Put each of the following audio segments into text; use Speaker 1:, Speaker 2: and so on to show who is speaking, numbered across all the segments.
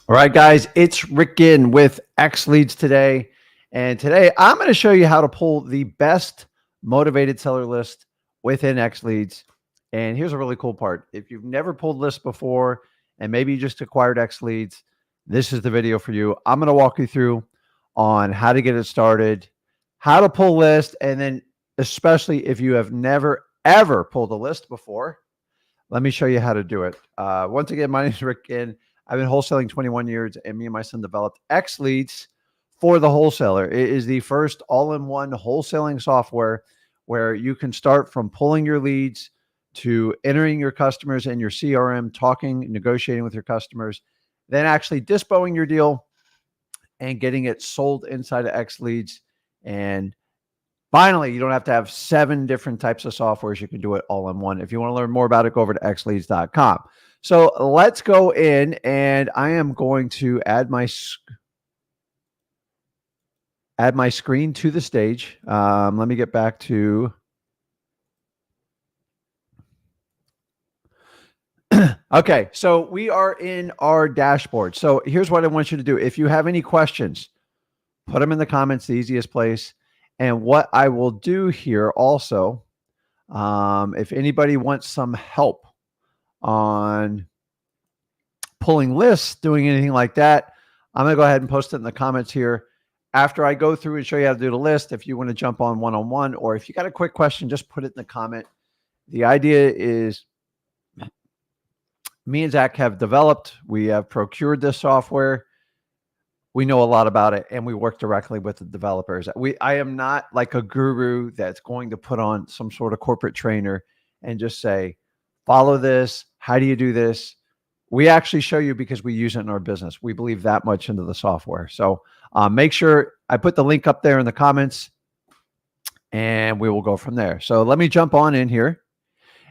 Speaker 1: All right, guys, it's Rick Ginn with XLeads today. And today I'm going to show you how to pull the best motivated seller list within XLeads. And here's a really cool part. If you've never pulled lists before and maybe you just acquired XLeads, this is the video for you. I'm going to walk you through on how to get it started, how to pull lists, and then especially if you have never, ever pulled a list before, let me show you how to do it. Once again, my name is Rick Ginn. I've been wholesaling 21 years, and me and my son developed XLeads for the wholesaler. It is the first all-in-one wholesaling software where you can start from pulling your leads to entering your customers in your CRM, talking, negotiating with your customers, then actually dispoing your deal and getting it sold inside of XLeads. And finally, you don't have to have 7 different types of softwares. You can do it all in one. If you want to learn more about it, go over to xleads.com. So let's go in, and I am going to add my screen to the stage. Let me get back to okay, so we are in our dashboard. So here's what I want you to do. If you have any questions, put them in the comments, the easiest place. And what I will do here also, if anybody wants some help on pulling lists, doing anything like that, I'm going to go ahead and post it in the comments here. After I go through and show you how to do the list, if you want to jump on one-on-one, or if you got a quick question, just put it in the comment. The idea is me and Zach have developed, we have procured this software. We know a lot about it, and we work directly with the developers. I am not like a guru that's going to put on some sort of corporate trainer and just say, follow this. How do you do this? We actually show you because we use it in our business. We believe that much into the software. So make sure I put the link up there in the comments, and we will go from there. So let me jump on in here.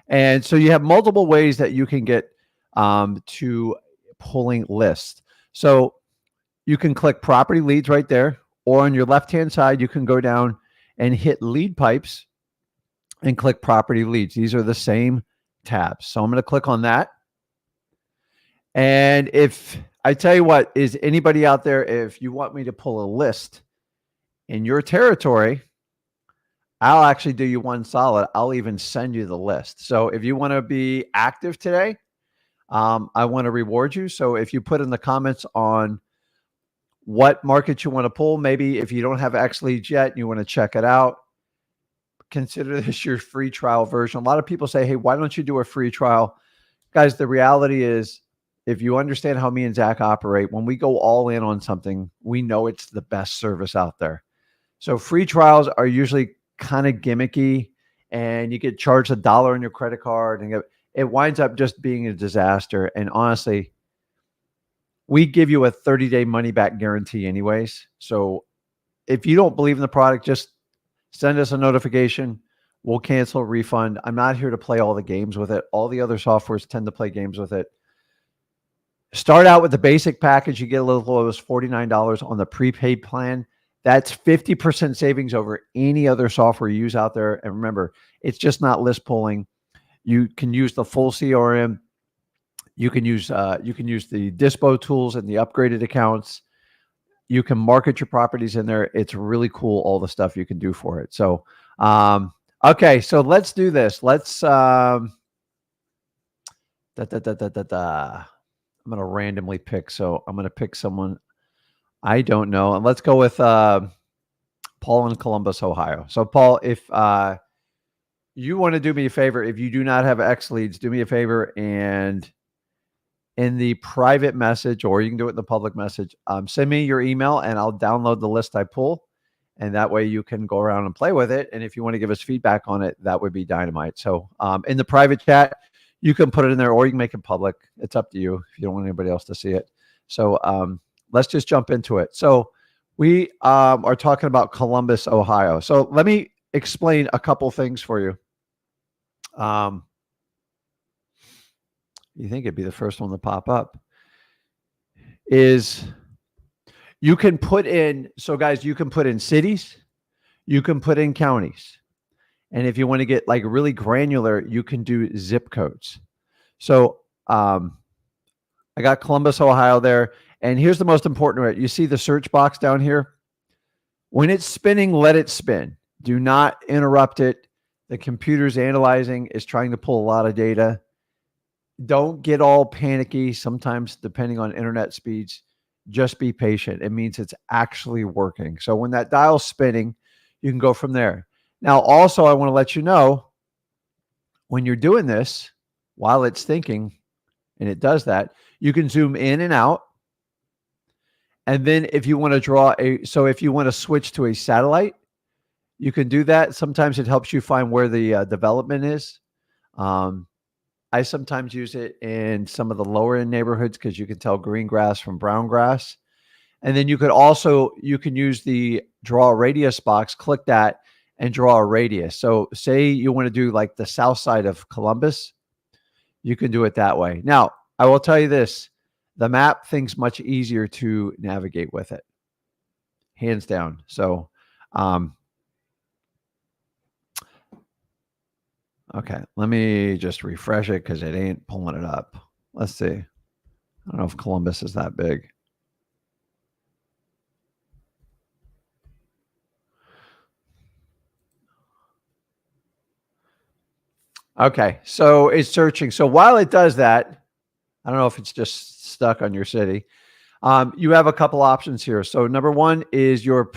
Speaker 1: And so you have multiple ways that you can get to pulling lists. So you can click property leads right there, or on your left-hand side, you can go down and hit lead pipes and click property leads. These are the same tabs. So I'm going to click on that. And if I tell you what, is anybody out there, if you want me to pull a list in your territory, I'll actually do you one solid. I'll even send you the list. So if you want to be active today, I want to reward you. So if you put in the comments on what market you want to pull, maybe if you don't have XLeads yet and you want to check it out, consider this your free trial version. A lot of people say, hey, why don't you do a free trial? Guys, the reality is, if you understand how me and Zach operate, when we go all in on something, we know it's the best service out there. So free trials are usually kind of gimmicky, and you get charged $1 on your credit card, and it winds up just being a disaster. And honestly, we give you a 30-day money-back guarantee anyways. So if you don't believe in the product, just send us a notification. We'll cancel, refund. I'm not here to play all the games with it. All the other softwares tend to play games with it. Start out with the basic package. You get a little as $49 on the prepaid plan. That's 50% savings over any other software you use out there. And remember, it's just not list pulling. You can use the full CRM. You can use the dispo tools and the upgraded accounts. You can market your properties in there. It's really cool, all the stuff you can do for it. So, okay, so let's do this. Let's I'm going to randomly pick. So I'm going to pick someone I don't know. And let's go with Paul in Columbus, Ohio. So Paul, if you want to do me a favor, if you do not have XLeads, do me a favor, and in the private message, or you can do it in the public message, send me your email and I'll download the list I pull. And that way you can go around and play with it. And if you want to give us feedback on it, that would be dynamite. So in the private chat, you can put it in there, or you can make it public. It's up to you if you don't want anybody else to see it. So let's just jump into it. So we are talking about Columbus, Ohio. So let me explain a couple things for you. You think it'd be the first one to pop up. Is you can put in, so guys, you can put in cities, you can put in counties. And if you want to get like really granular, you can do zip codes. So I got Columbus, Ohio there. And here's the most important. You see the search box down here? When it's spinning, let it spin. Do not interrupt it. The computer's analyzing, is trying to pull a lot of data. Don't get all panicky. Sometimes, depending on internet speeds, just be patient. It means it's actually working. So when that dial's spinning, you can go from there. Now, also, I want to let you know, when you're doing this, while it's thinking, and it does that, you can zoom in and out. And then if you want to if you want to switch to a satellite, you can do that. Sometimes it helps you find where the development is. I sometimes use it in some of the lower end neighborhoods because you can tell green grass from brown grass. And then you can use the draw a radius box, click that and draw a radius. So say you want to do like the south side of Columbus, you can do it that way. Now, I will tell you this, the map thing's much easier to navigate with it, hands down. So, okay, let me just refresh it because it ain't pulling it up. Let's see. I don't know if Columbus is that big. Okay, so it's searching. So while it does that, I don't know if it's just stuck on your city. You have a couple options here. So number one is your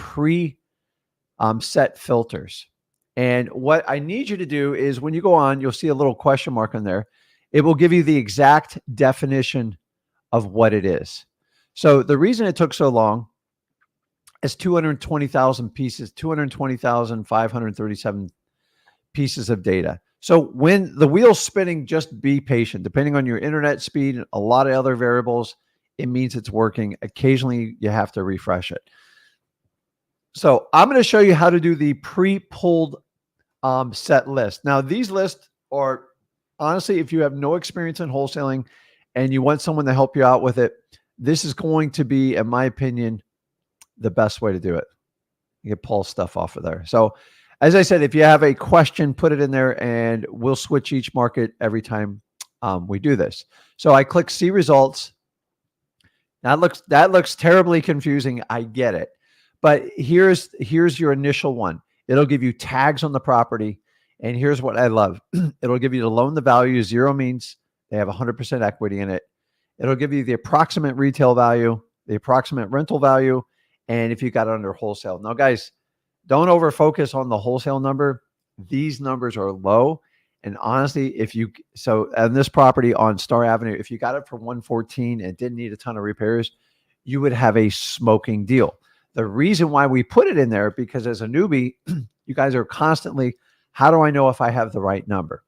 Speaker 1: set filters. And what I need you to do is when you go on, you'll see a little question mark on there. It will give you the exact definition of what it is. So the reason it took so long is 220,000 pieces, 220,537 pieces of data. So when the wheel's spinning, just be patient. Depending on your internet speed and a lot of other variables, it means it's working. Occasionally, you have to refresh it. So I'm going to show you how to do the pre-pulled set list. Now, these lists are, honestly, if you have no experience in wholesaling and you want someone to help you out with it, this is going to be, in my opinion, the best way to do it. You can pull stuff off of there. So as I said, if you have a question, put it in there and we'll switch each market every time we do this. So I click see results. That looks terribly confusing. I get it. But here's your initial one. It'll give you tags on the property. And here's what I love. It'll give you the loan to value. 0 means they have 100% equity in it. It'll give you the approximate retail value, the approximate rental value, and if you got it under wholesale. Now, guys, don't over focus on the wholesale number. These numbers are low. And honestly, on this property on Star Avenue, if you got it for 114 and didn't need a ton of repairs, you would have a smoking deal. The reason why we put it in there, because as a newbie, you guys are constantly, how do I know if I have the right number?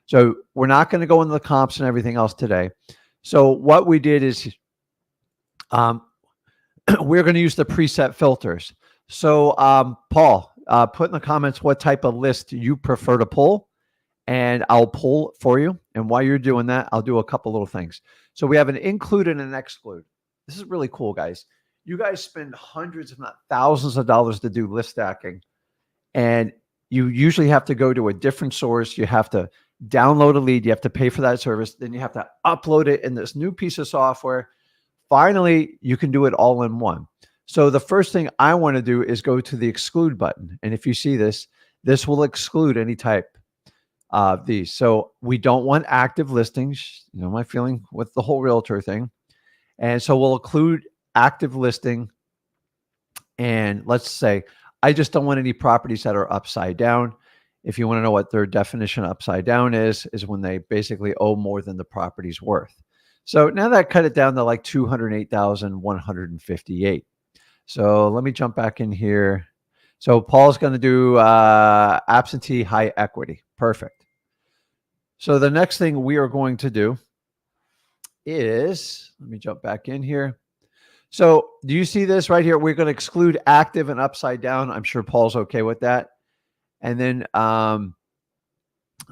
Speaker 1: So we're not going to go into the comps and everything else today. So what we did is we're going to use the preset filters. So Paul, put in the comments what type of list you prefer to pull, and I'll pull for you. And while you're doing that, I'll do a couple little things. So we have an include and an exclude. This is really cool, guys. You guys spend hundreds, if not thousands of dollars to do list stacking. And you usually have to go to a different source. You have to download a lead. You have to pay for that service. Then you have to upload it in this new piece of software. Finally, you can do it all in one. So the first thing I want to do is go to the exclude button. And if you see this will exclude any type of these. So we don't want active listings. You know my feeling with the whole realtor thing. And so we'll include active listing. And let's say, I just don't want any properties that are upside down. If you want to know what their definition of upside down is when they basically owe more than the property's worth. So now that cut it down to like 208,158. So let me jump back in here. So Paul's going to do absentee high equity. Perfect. So the next thing we are going to do is, let me jump back in here. So do you see this right here? We're going to exclude active and upside down. I'm sure Paul's okay with that. And then let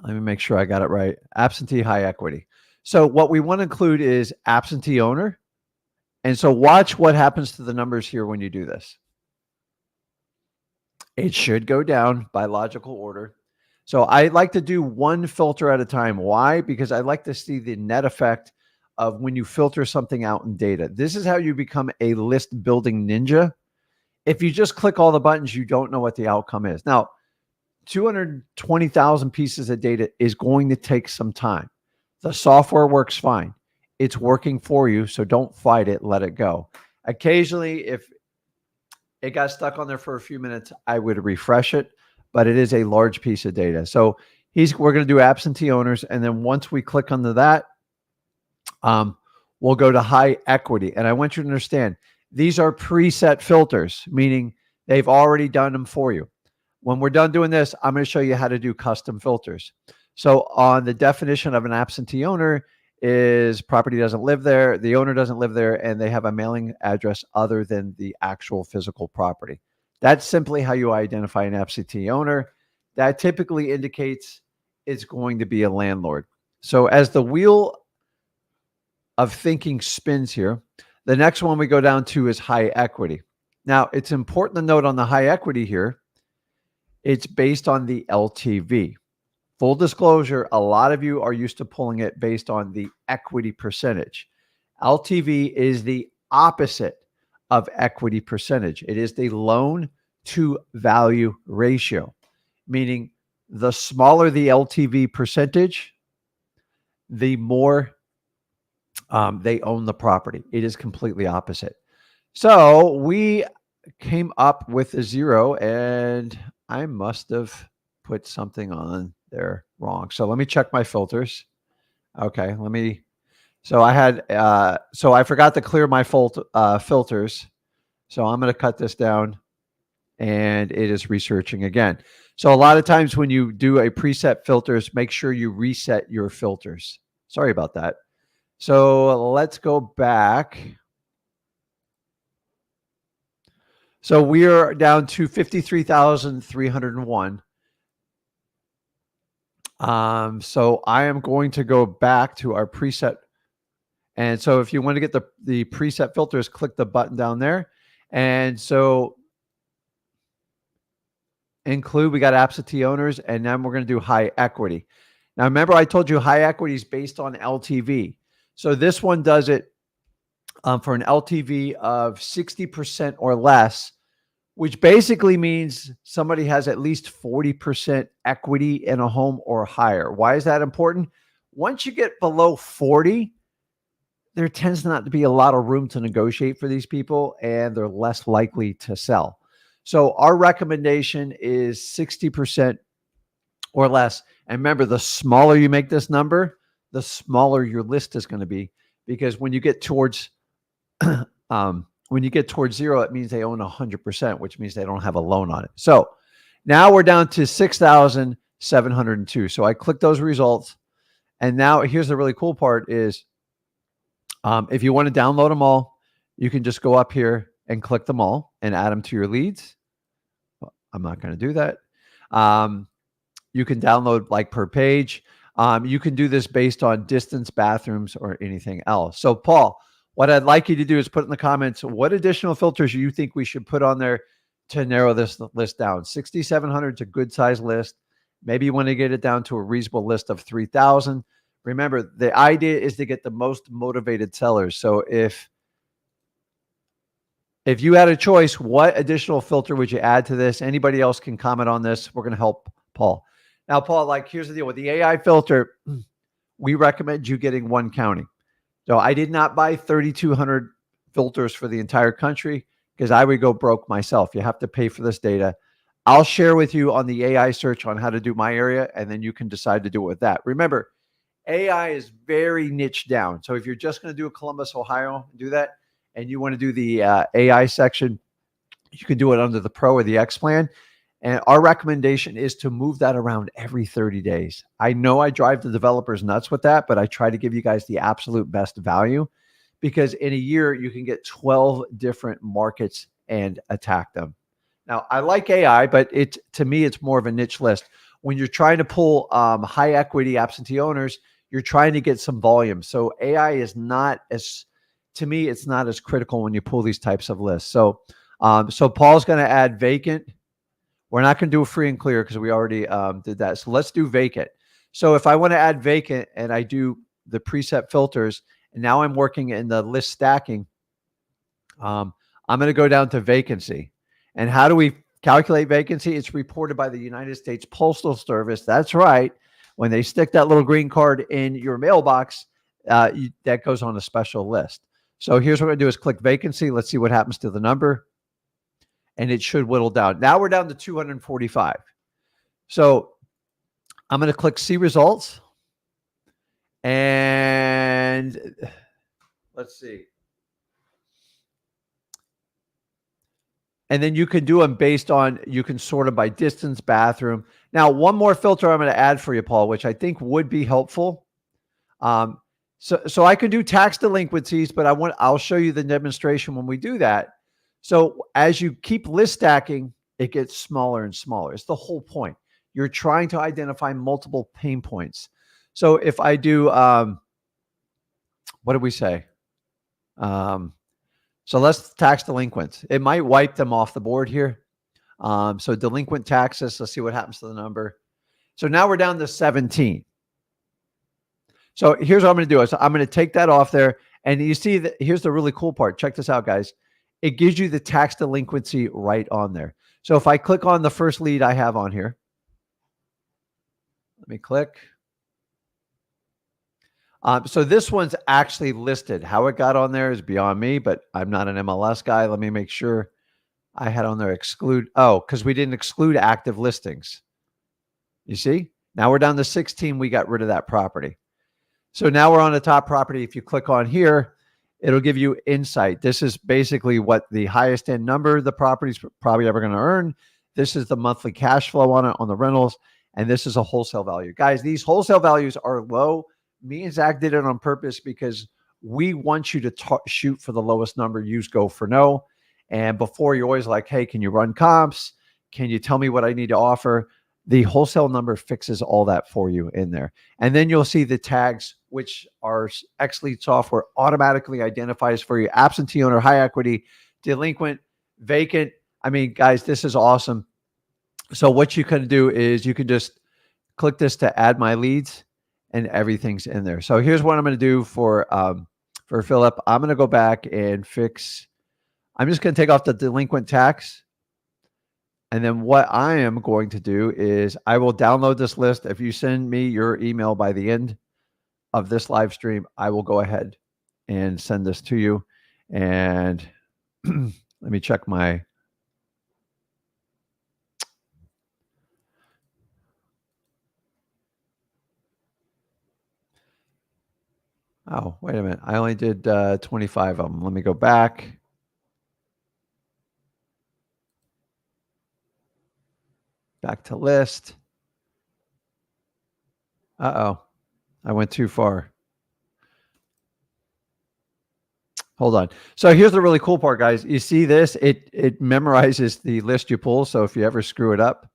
Speaker 1: me make sure I got it right. Absentee high equity. So what we want to include is absentee owner. And so watch what happens to the numbers here when you do this. It should go down by logical order. So I like to do one filter at a time. Why? Because I like to see the net effect of when you filter something out in data. This is how you become a list building ninja. If you just click all the buttons, you don't know what the outcome is. Now, 220,000 pieces of data is going to take some time. The software works fine. It's working for you, so don't fight it. Let it go. Occasionally, if it got stuck on there for a few minutes, I would refresh it, but it is a large piece of data. So we're going to do absentee owners, and then once we click onto that, we'll go to high equity. And I want you to understand, these are preset filters, meaning they've already done them for you. When we're done doing this, I'm going to show you how to do custom filters. So on the definition of an absentee owner is property doesn't live there, the owner doesn't live there, and they have a mailing address other than the actual physical property. That's simply how you identify an absentee owner. That typically indicates it's going to be a landlord. So as the wheel of thinking spins here, the next one we go down to is high equity. Now, it's important to note on the high equity here, it's based on the LTV. Full disclosure, a lot of you are used to pulling it based on the equity percentage. LTV is the opposite of equity percentage. It is the loan to value ratio, meaning the smaller the LTV percentage, the more they own the property. It is completely opposite. So we came up with a 0, and I must have put something on there wrong. So let me check my filters. Okay, so I had, so I forgot to clear my filters. So I'm going to cut this down, and it is researching again. So a lot of times when you do a preset filters, make sure you reset your filters. Sorry about that. So let's go back. So we are down to 53,301. So I am going to go back to our preset. And so if you want to get the preset filters, click the button down there. And so include, we got absentee owners, and then we're going to do high equity. Now, remember I told you high equity is based on LTV. So this one does it for an LTV of 60% or less, which basically means somebody has at least 40% equity in a home or higher. Why is that important? Once you get below 40, there tends not to be a lot of room to negotiate for these people, and they're less likely to sell. So our recommendation is 60% or less. And remember, the smaller you make this number, the smaller your list is going to be, because when you get towards 0, it means they own 100%, which means they don't have a loan on it. So now we're down to 6,702. So I click those results. And now here's the really cool part is if you want to download them all, you can just go up here and click them all and add them to your leads. Well, I'm not going to do that. You can download like per page. You can do this based on distance, bathrooms, or anything else. So Paul, what I'd like you to do is put in the comments what additional filters you think we should put on there to narrow this list down. 6,700 is a good size list. Maybe you want to get it down to a reasonable list of 3,000. Remember, the idea is to get the most motivated sellers. So if you had a choice, what additional filter would you add to this? Anybody else can comment on this. We're going to help Paul. Now, Paul, like, here's the deal with the AI filter. We recommend you getting one county. So I did not buy 3,200 filters for the entire country because I would go broke myself. You have to pay for this data. I'll share with you on the AI search on how to do my area, and then you can decide to do it with that. Remember, AI is very niche down. So if you're just going to do a Columbus, Ohio, do that, and you want to do the AI section, you can do it under the Pro or the X plan. And our recommendation is to move that around every 30 days. I know I drive the developers nuts with that, but I try to give you guys the absolute best value, because in a year you can get 12 different markets and attack them. Now, I like AI, but to me, it's more of a niche list. When you're trying to pull high equity absentee owners, you're trying to get some volume. So AI is not as, to me, it's not as critical when you pull these types of lists. So, so Paul's going to add vacant. We're not going to do a free and clear because we already did that. So let's do vacant. So if I want to add vacant and I do the preset filters And now I'm working in the list stacking. I'm going to go down to vacancy. And how do we calculate vacancy? It's reported by the United States Postal Service. That's right. When they stick that little green card in your mailbox, that goes on a special list. So here's what we're going to do is click vacancy. Let's see what happens to the number. And it should whittle down. Now we're down to 245. So I'm going to click see results. And let's see. And then you can do them based on, you can sort them by distance, bathroom. Now, one more filter I'm going to add for you, Paul, which I think would be helpful. So I could do tax delinquencies, but I'll show you the demonstration when we do that. So as you keep list stacking, it gets smaller and smaller. It's the whole point. You're trying to identify multiple pain points. So if I do, what did we say? So let's tax delinquents. It might wipe them off the board here. So delinquent taxes, let's see what happens to the number. So now we're down to 17. So here's what I'm going to do. So I'm going to take that off there. And you see that here's the really cool part. Check this out, guys. It gives you the tax delinquency right on there. So if I click on the first lead I have on here, let me click. So this one's actually listed. How it got on there is beyond me, but I'm not an MLS guy. Let me make sure I had on there exclude. Oh, because we didn't exclude active listings. You see? Now we're down to 16. We got rid of that property. So now we're on the top property. If you click on here, it'll give you insight. This is basically what the highest end number the property's probably ever going to earn. This is the monthly cash flow on it, on the rentals. And this is a wholesale value. Guys, these wholesale values are low. Me and Zach did it on purpose because we want you to shoot for the lowest number. Use go for no. And before, you're always like, hey, can you run comps? Can you tell me what I need to offer? The wholesale number fixes all that for you in there. And then you'll see the tags, which our XLeads software automatically identifies for you. Absentee owner, high equity, delinquent, vacant. I mean, guys, this is awesome. So what you can do is you can just click this to add my leads and everything's in there. So here's what I'm going to do for Philip. I'm going to go back and fix. I'm just going to take off the delinquent tax. And then what I am going to do is I will download this list. If you send me your email by the end of this live stream, I will go ahead and send this to you. And let me check my. Oh, wait a minute. I only did 25 of them. Let me go back. Back to list. Uh-oh. I went too far. Hold on. So here's the really cool part, guys. You see this? It memorizes the list you pull. So if you ever screw it up,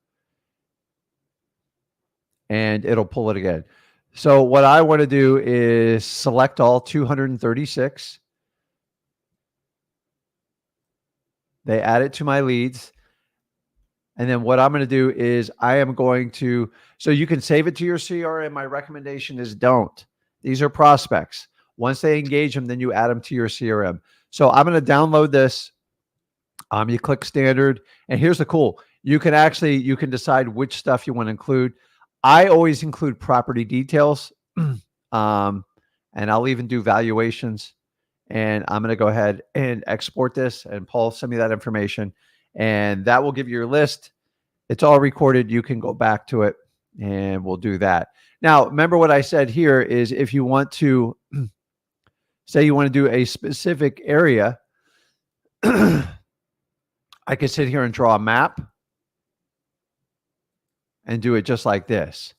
Speaker 1: and it'll pull it again. So what I want to do is select all 236. They add it to my leads. And then what I'm going to do is I am going to, so you can save it to your CRM. My recommendation is don't. These are prospects. Once they engage them, then you add them to your CRM. So I'm going to download this. You click standard. And here's the cool. You can decide which stuff you want to include. I always include property details. And I'll even do valuations. And I'm going to go ahead and export this. And Paul, send me that information. And that will give you your list. It's all recorded. You can go back to it and we'll do that. Now, remember what I said here is if you want to, say you want to do a specific area, I could sit here and draw a map and do it just like this.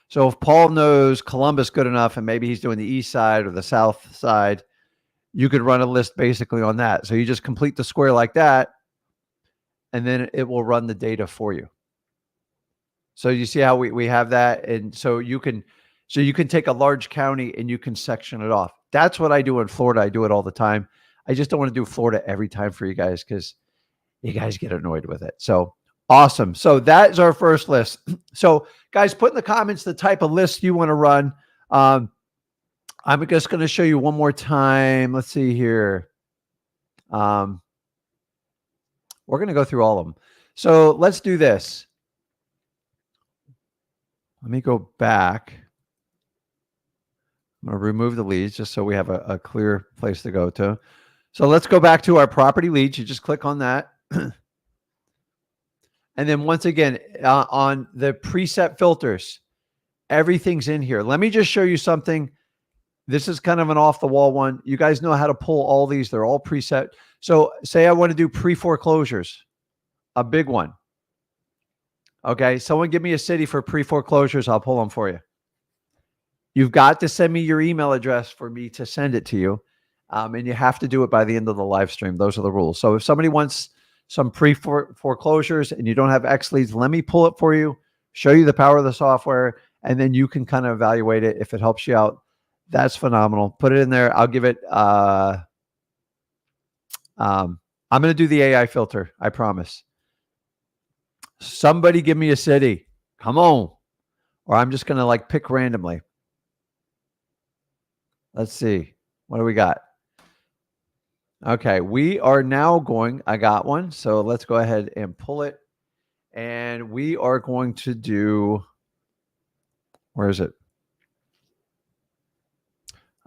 Speaker 1: So if Paul knows Columbus good enough and maybe he's doing the east side or the south side, you could run a list basically on that. So you just complete the square like that, and then it will run the data for you. So you see how we have that. And so you can take a large county and you can section it off. That's what I do in Florida. I do it all the time. I just don't want to do Florida every time for you guys because you guys get annoyed with it. So awesome. So that is our first list. So guys, put in the comments the type of list you want to run. I'm just going to show you one more time. Let's see here. We're going to go through all of them. So let's do this. Let me go back. I'm going to remove the leads just so we have a clear place to go to. So let's go back to our property leads. You just click on that. And then once again, on the preset filters, everything's in here. Let me just show you something. This is kind of an off the wall one. You guys know how to pull all these. They're all preset. So say I want to do pre-foreclosures, a big one. Okay. Someone give me a city for pre-foreclosures. I'll pull them for you. You've got to send me your email address for me to send it to you. And you have to do it by the end of the live stream. Those are the rules. So if somebody wants some pre-foreclosures and you don't have XLeads, let me pull it for you, show you the power of the software, and then you can kind of evaluate it. If it helps you out, that's phenomenal. Put it in there. I'll give it, I'm going to do the AI filter. I promise. Somebody give me a city. Come on. Or I'm just going to like pick randomly. Let's see. What do we got? Okay. We are now going, I got one. So let's go ahead and pull it. And we are going to do, where is it?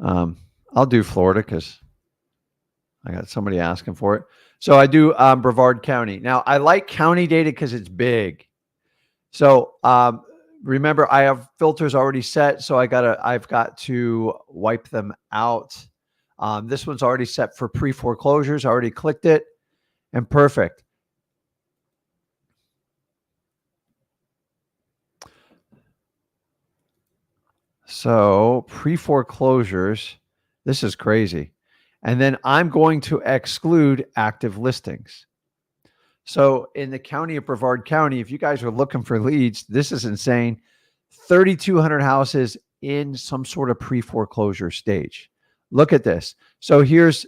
Speaker 1: I'll do Florida because I got somebody asking for it. So I do Brevard County. Now I like county data because it's big. So remember, I have filters already set, so I've got to wipe them out. This one's already set for pre-foreclosures. I already clicked it, and perfect. So pre-foreclosures, this is crazy. And then I'm going to exclude active listings. So in the county of Brevard County, if you guys are looking for leads, this is insane. 3,200 houses in some sort of pre-foreclosure stage. Look at this. So here's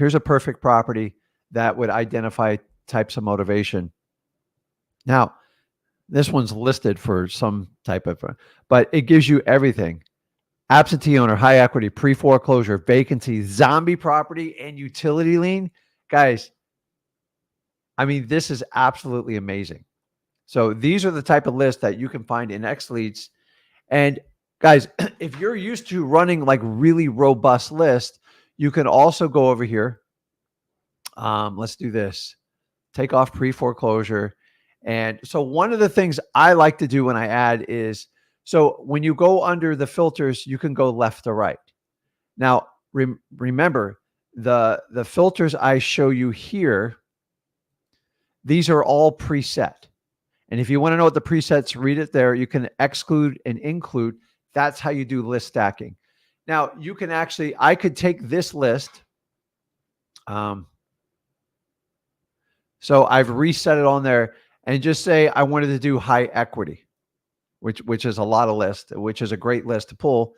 Speaker 1: a perfect property that would identify types of motivation. Now, this one's listed for some type of, but it gives you everything. Absentee owner, high equity, pre-foreclosure, vacancy, zombie property, and utility lien. Guys, I mean, this is absolutely amazing. So these are the type of lists that you can find in XLeads. And guys, if you're used to running like really robust lists, you can also go over here. Let's do this. Take off pre-foreclosure. And so one of the things I like to do when I add is, so when you go under the filters, you can go left to right. Now, remember, the filters I show you here, these are all preset. And if you want to know what the presets, read it there. You can exclude and include. That's how you do list stacking. Now, you can actually, I could take this list. So I've reset it on there and just say I wanted to do high equity, which is a lot of lists, which is a great list to pull.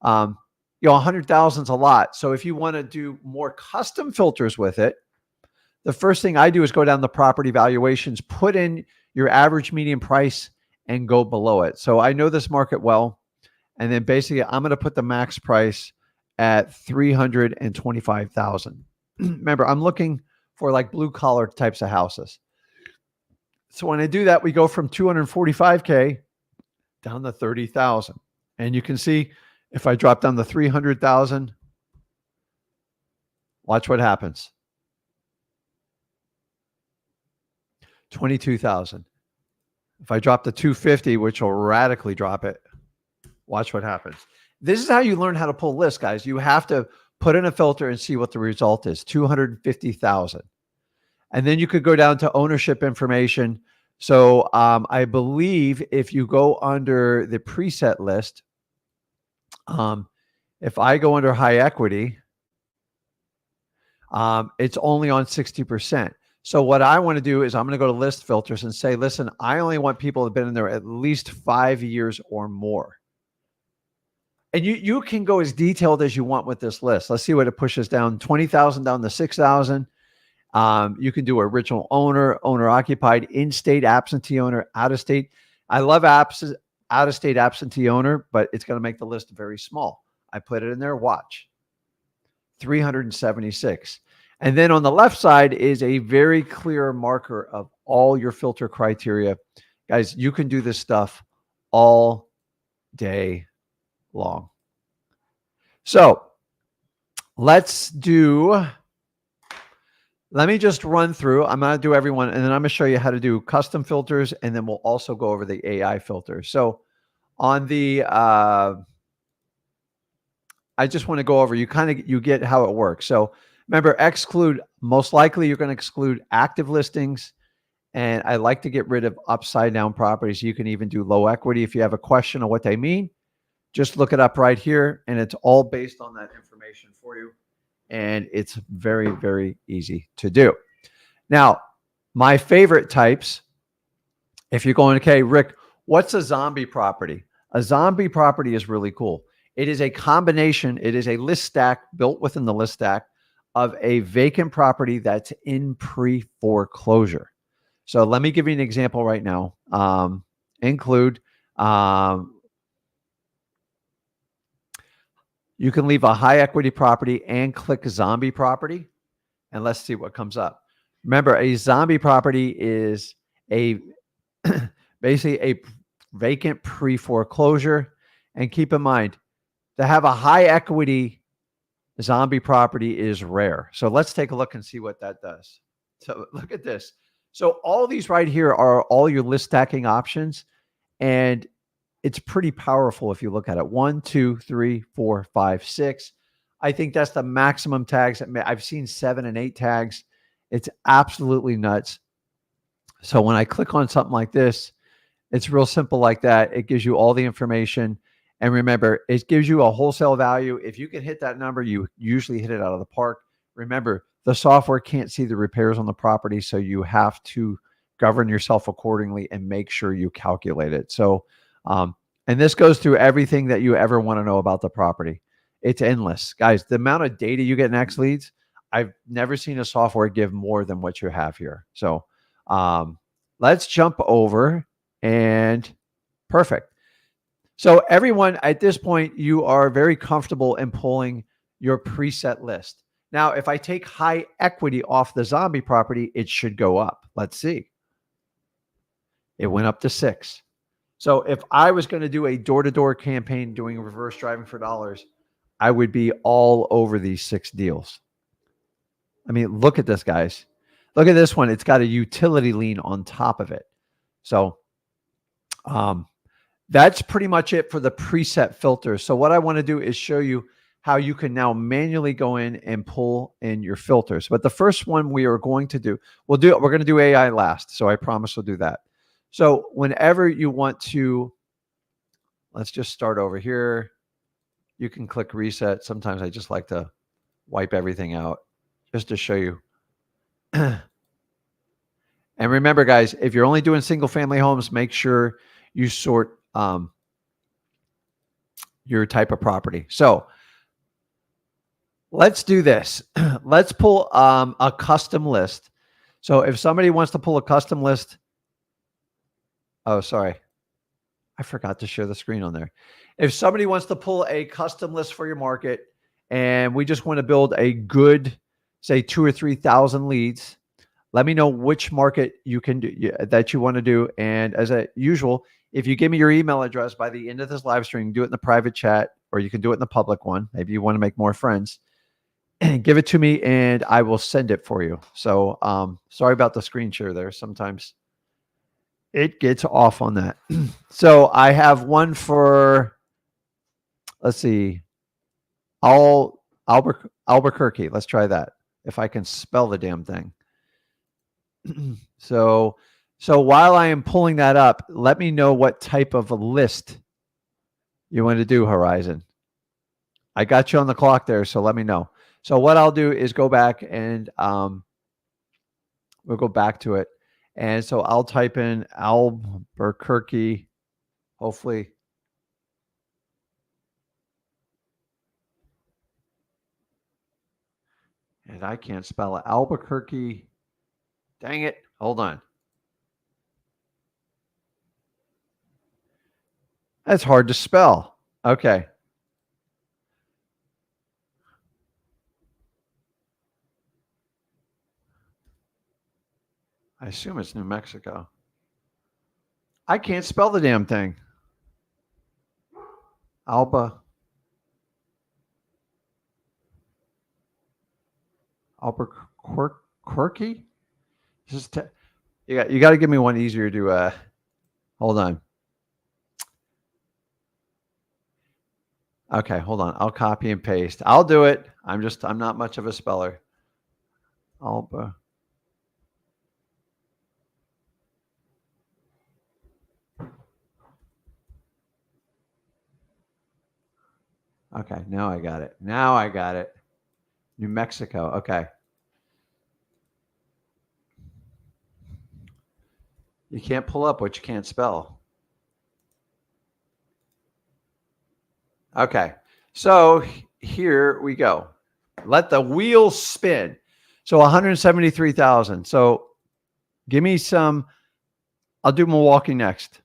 Speaker 1: 100,000 is a lot. So if you want to do more custom filters with it, the first thing I do is go down the property valuations, put in your average median price and go below it. So I know this market well. And then basically I'm going to put the max price at 325,000. Remember, I'm looking for like blue collar types of houses. So when I do that, we go from 245K down to 30,000. And you can see if I drop down to 300,000, watch what happens. 22,000. If I drop to 250, which will radically drop it, watch what happens. This is how you learn how to pull lists, guys. You have to put in a filter and see what the result is, 250,000. And then you could go down to ownership information. So I believe if you go under the preset list, if I go under high equity, it's only on 60%. So what I want to do is I'm going to go to list filters and say, listen, I only want people that have been in there at least 5 years or more. And you can go as detailed as you want with this list. Let's see what it pushes down. 20,000 down to 6,000. You can do original owner, owner occupied, in-state absentee owner, out-of-state. I love out-of-state absentee owner, but it's going to make the list very small. I put it in there. Watch. 376. And then on the left side is a very clear marker of all your filter criteria. Guys, you can do this stuff all day long. So let me just run through. I'm going to do everyone, and then I'm going to show you how to do custom filters, and then we'll also go over the AI filters. So on the, I just want to go over, you get how it works. So remember, exclude, most likely you're going to exclude active listings. And I like to get rid of upside down properties. You can even do low equity. If you have a question on what they mean, just look it up right here. And it's all based on that information for you. And it's very, very easy to do. Now, my favorite types, if you're going, okay, Rick, what's a zombie property? A zombie property is really cool. It is a combination. It is a list stack built within the list stack of a vacant property that's in pre-foreclosure. So let me give you an example right now. Include, you can leave a high equity property and click zombie property. And let's see what comes up. Remember, a zombie property is basically a vacant pre-foreclosure. And keep in mind, to have a high equity zombie property is rare. So let's take a look and see what that does. So look at this. So all these right here are all your list stacking options. And it's pretty powerful if you look at it. 1, 2, 3, 4, 5, 6. I think that's the maximum tags. I've seen 7 and 8 tags. It's absolutely nuts. So when I click on something like this, it's real simple like that. It gives you all the information. And remember, it gives you a wholesale value. If you can hit that number, you usually hit it out of the park. Remember, the software can't see the repairs on the property, so you have to govern yourself accordingly and make sure you calculate it. So, and this goes through everything that you ever want to know about the property. It's endless. Guys, the amount of data you get in XLeads, I've never seen a software give more than what you have here. So let's jump over and perfect. So everyone, at this point, you are very comfortable in pulling your preset list. Now, if I take high equity off the zombie property, it should go up. Let's see. It went up to 6. So if I was going to do a door-to-door campaign doing reverse driving for dollars, I would be all over these 6 deals. I mean, look at this, guys. Look at this one. It's got a utility lien on top of it. So that's pretty much it for the preset filters. So what I want to do is show you how you can now manually go in and pull in your filters. But the first one we are going to do, we're going to do AI last. So I promise we'll do that. So whenever you want to, let's just start over here. You can click reset. Sometimes I just like to wipe everything out just to show you. And remember, guys, if you're only doing single family homes, make sure you sort your type of property. So let's do this. Let's pull a custom list. So if somebody wants to pull a custom list, oh, sorry. I forgot to share the screen on there. If somebody wants to pull a custom list for your market and we just want to build a good, say 2,000 or 3,000 leads, let me know which market you can do that you want to do. And as usual, if you give me your email address by the end of this live stream, do it in the private chat, or you can do it in the public one. Maybe you want to make more friends. Give it to me and I will send it for you. So sorry about the screen share there. Sometimes it gets off on that. So I have one for, let's see, Albuquerque. Let's try that. If I can spell the damn thing. So while I am pulling that up, let me know what type of a list you want to do, Horizon. I got you on the clock there, so let me know. So what I'll do is go back and we'll go back to it. And so I'll type in Albuquerque, hopefully. And I can't spell it. Albuquerque. Dang it. Hold on. That's hard to spell. Okay. I assume it's New Mexico. I can't spell the damn thing. Albuquerque? This is you got to give me one easier to hold on. Okay, hold on. I'll copy and paste. I'll do it. I'm not much of a speller. Alba. Okay, now I got it. New Mexico. Okay. You can't pull up what you can't spell. Okay. So here we go. Let the wheel spin. So 173,000. So give me some. I'll do Milwaukee next.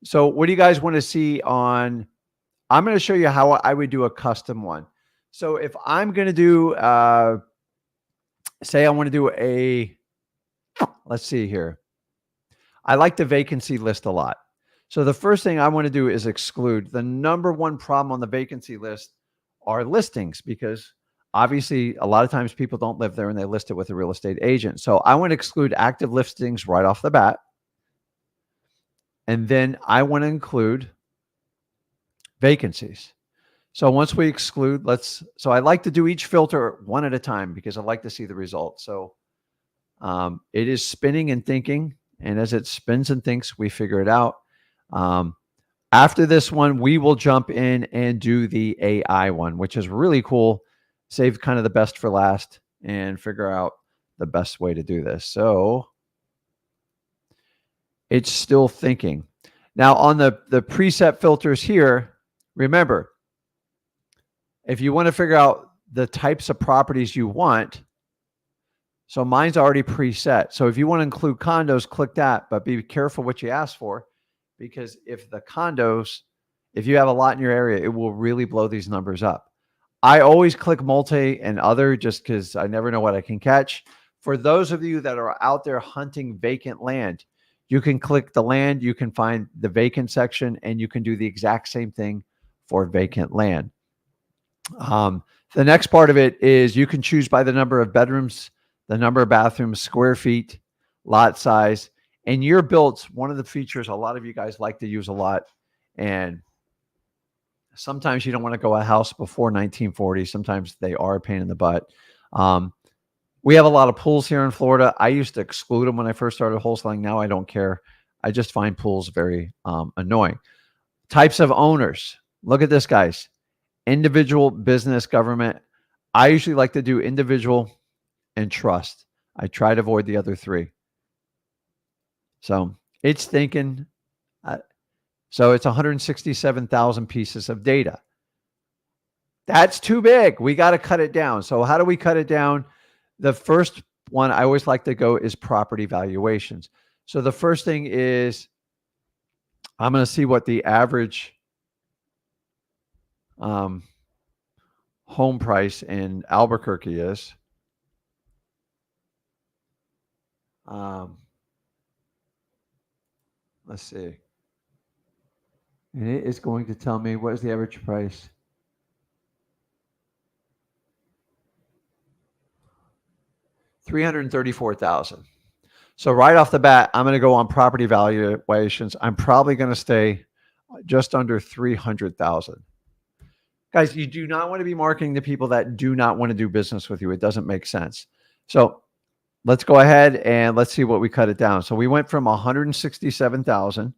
Speaker 1: So what do you guys want to see on? I'm going to show you how I would do a custom one. So if I'm going to do, say I want to do let's see here. I like the vacancy list a lot. So the first thing I want to do is exclude. The number one problem on the vacancy list are listings, because obviously a lot of times people don't live there and they list it with a real estate agent. So I want to exclude active listings right off the bat. And then I want to include vacancies. So once we exclude, so I like to do each filter one at a time because I like to see the results. So it is spinning and thinking. And as it spins and thinks, we figure it out. After this one, we will jump in and do the AI one, which is really cool. Save kind of the best for last and figure out the best way to do this. So it's still thinking. Now on the preset filters here, remember, if you want to figure out the types of properties you want, so mine's already preset. So if you want to include condos, click that, but be careful what you ask for, because if you have a lot in your area, it will really blow these numbers up. I always click multi and other just because I never know what I can catch. For those of you that are out there hunting vacant land, you can click the land, you can find the vacant section, and you can do the exact same thing for vacant land. The next part of it is you can choose by the number of bedrooms, the number of bathrooms, square feet, lot size, and year built. One of the features a lot of you guys like to use a lot, and sometimes you don't want to go a house before 1940. Sometimes they are a pain in the butt. We have a lot of pools here in Florida. I used to exclude them when I first started wholesaling. Now I don't care. I just find pools very annoying. Types of owners. Look at this, guys. Individual, business, government. I usually like to do individual and trust. I try to avoid the other three. So it's thinking. So it's 167,000 pieces of data. That's too big. We got to cut it down. So how do we cut it down? The first one I always like to go is property valuations. So the first thing is I'm going to see what the average home price in Albuquerque is. Let's see. And it is going to tell me what is the average price. $334,000. So right off the bat, I'm going to go on property valuations. I'm probably going to stay just under 300,000. Guys, you do not want to be marketing to people that do not want to do business with you. It doesn't make sense. So let's go ahead and let's see what we cut it down. So we went from 167,000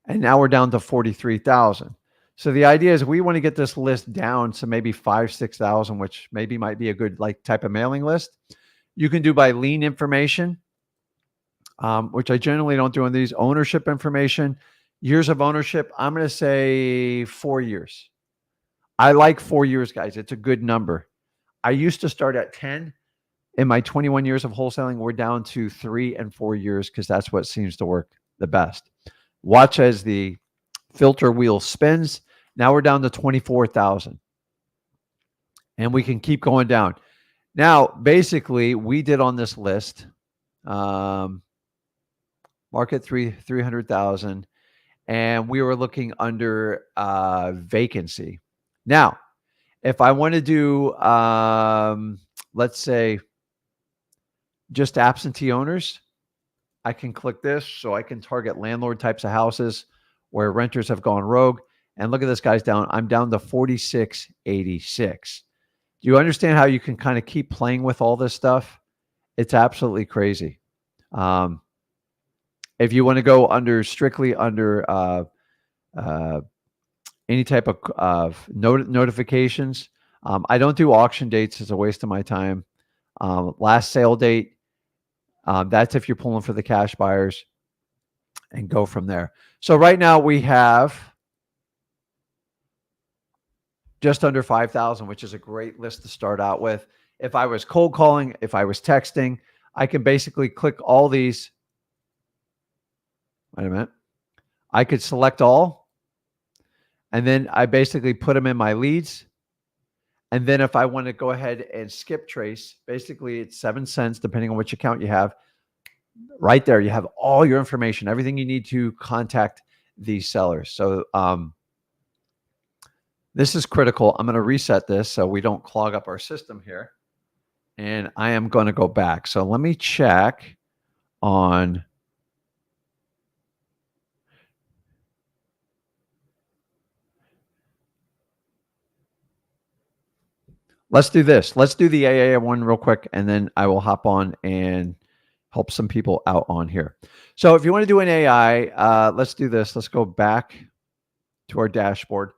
Speaker 1: and now we're down to 43,000. So the idea is we want to get this list down to maybe 5,000-6,000, which maybe might be a good type of mailing list. You can do by lien information, which I generally don't do on these. Ownership information, years of ownership. I'm going to say 4 years. I like 4 years, guys. It's a good number. I used to start at 10. In my 21 years of wholesaling, we're down to 3 and 4 years because that's what seems to work the best. Watch as the filter wheel spins. Now we're down to 24,000. And we can keep going down. Now, basically, we did on this list, market 300,000, and we were looking under vacancy. Now, if I want to do, let's say, just absentee owners, I can click this, so I can target landlord types of houses where renters have gone rogue. And look at this, guy's down. I'm down to 4686. Do you understand how you can kind of keep playing with all this stuff? It's absolutely crazy. If you want to go under strictly under any type of notifications, I don't do auction dates. It's a waste of my time. Last sale date, that's if you're pulling for the cash buyers, and go from there. So right now we have just under 5,000, which is a great list to start out with. If I was cold calling, if I was texting, I can basically click all these. Wait a minute. I could select all, and then I basically put them in my leads. And then if I want to go ahead and skip trace, basically it's 7 cents, depending on which account you have. Right there, you have all your information, everything you need to contact these sellers. So this is critical. I'm going to reset this so we don't clog up our system here. And I am going to go back. So let me check on. Let's do this. Let's do the AA one real quick, and then I will hop on and help some people out on here. So if you want to do an AI, let's do this. Let's go back to our dashboard.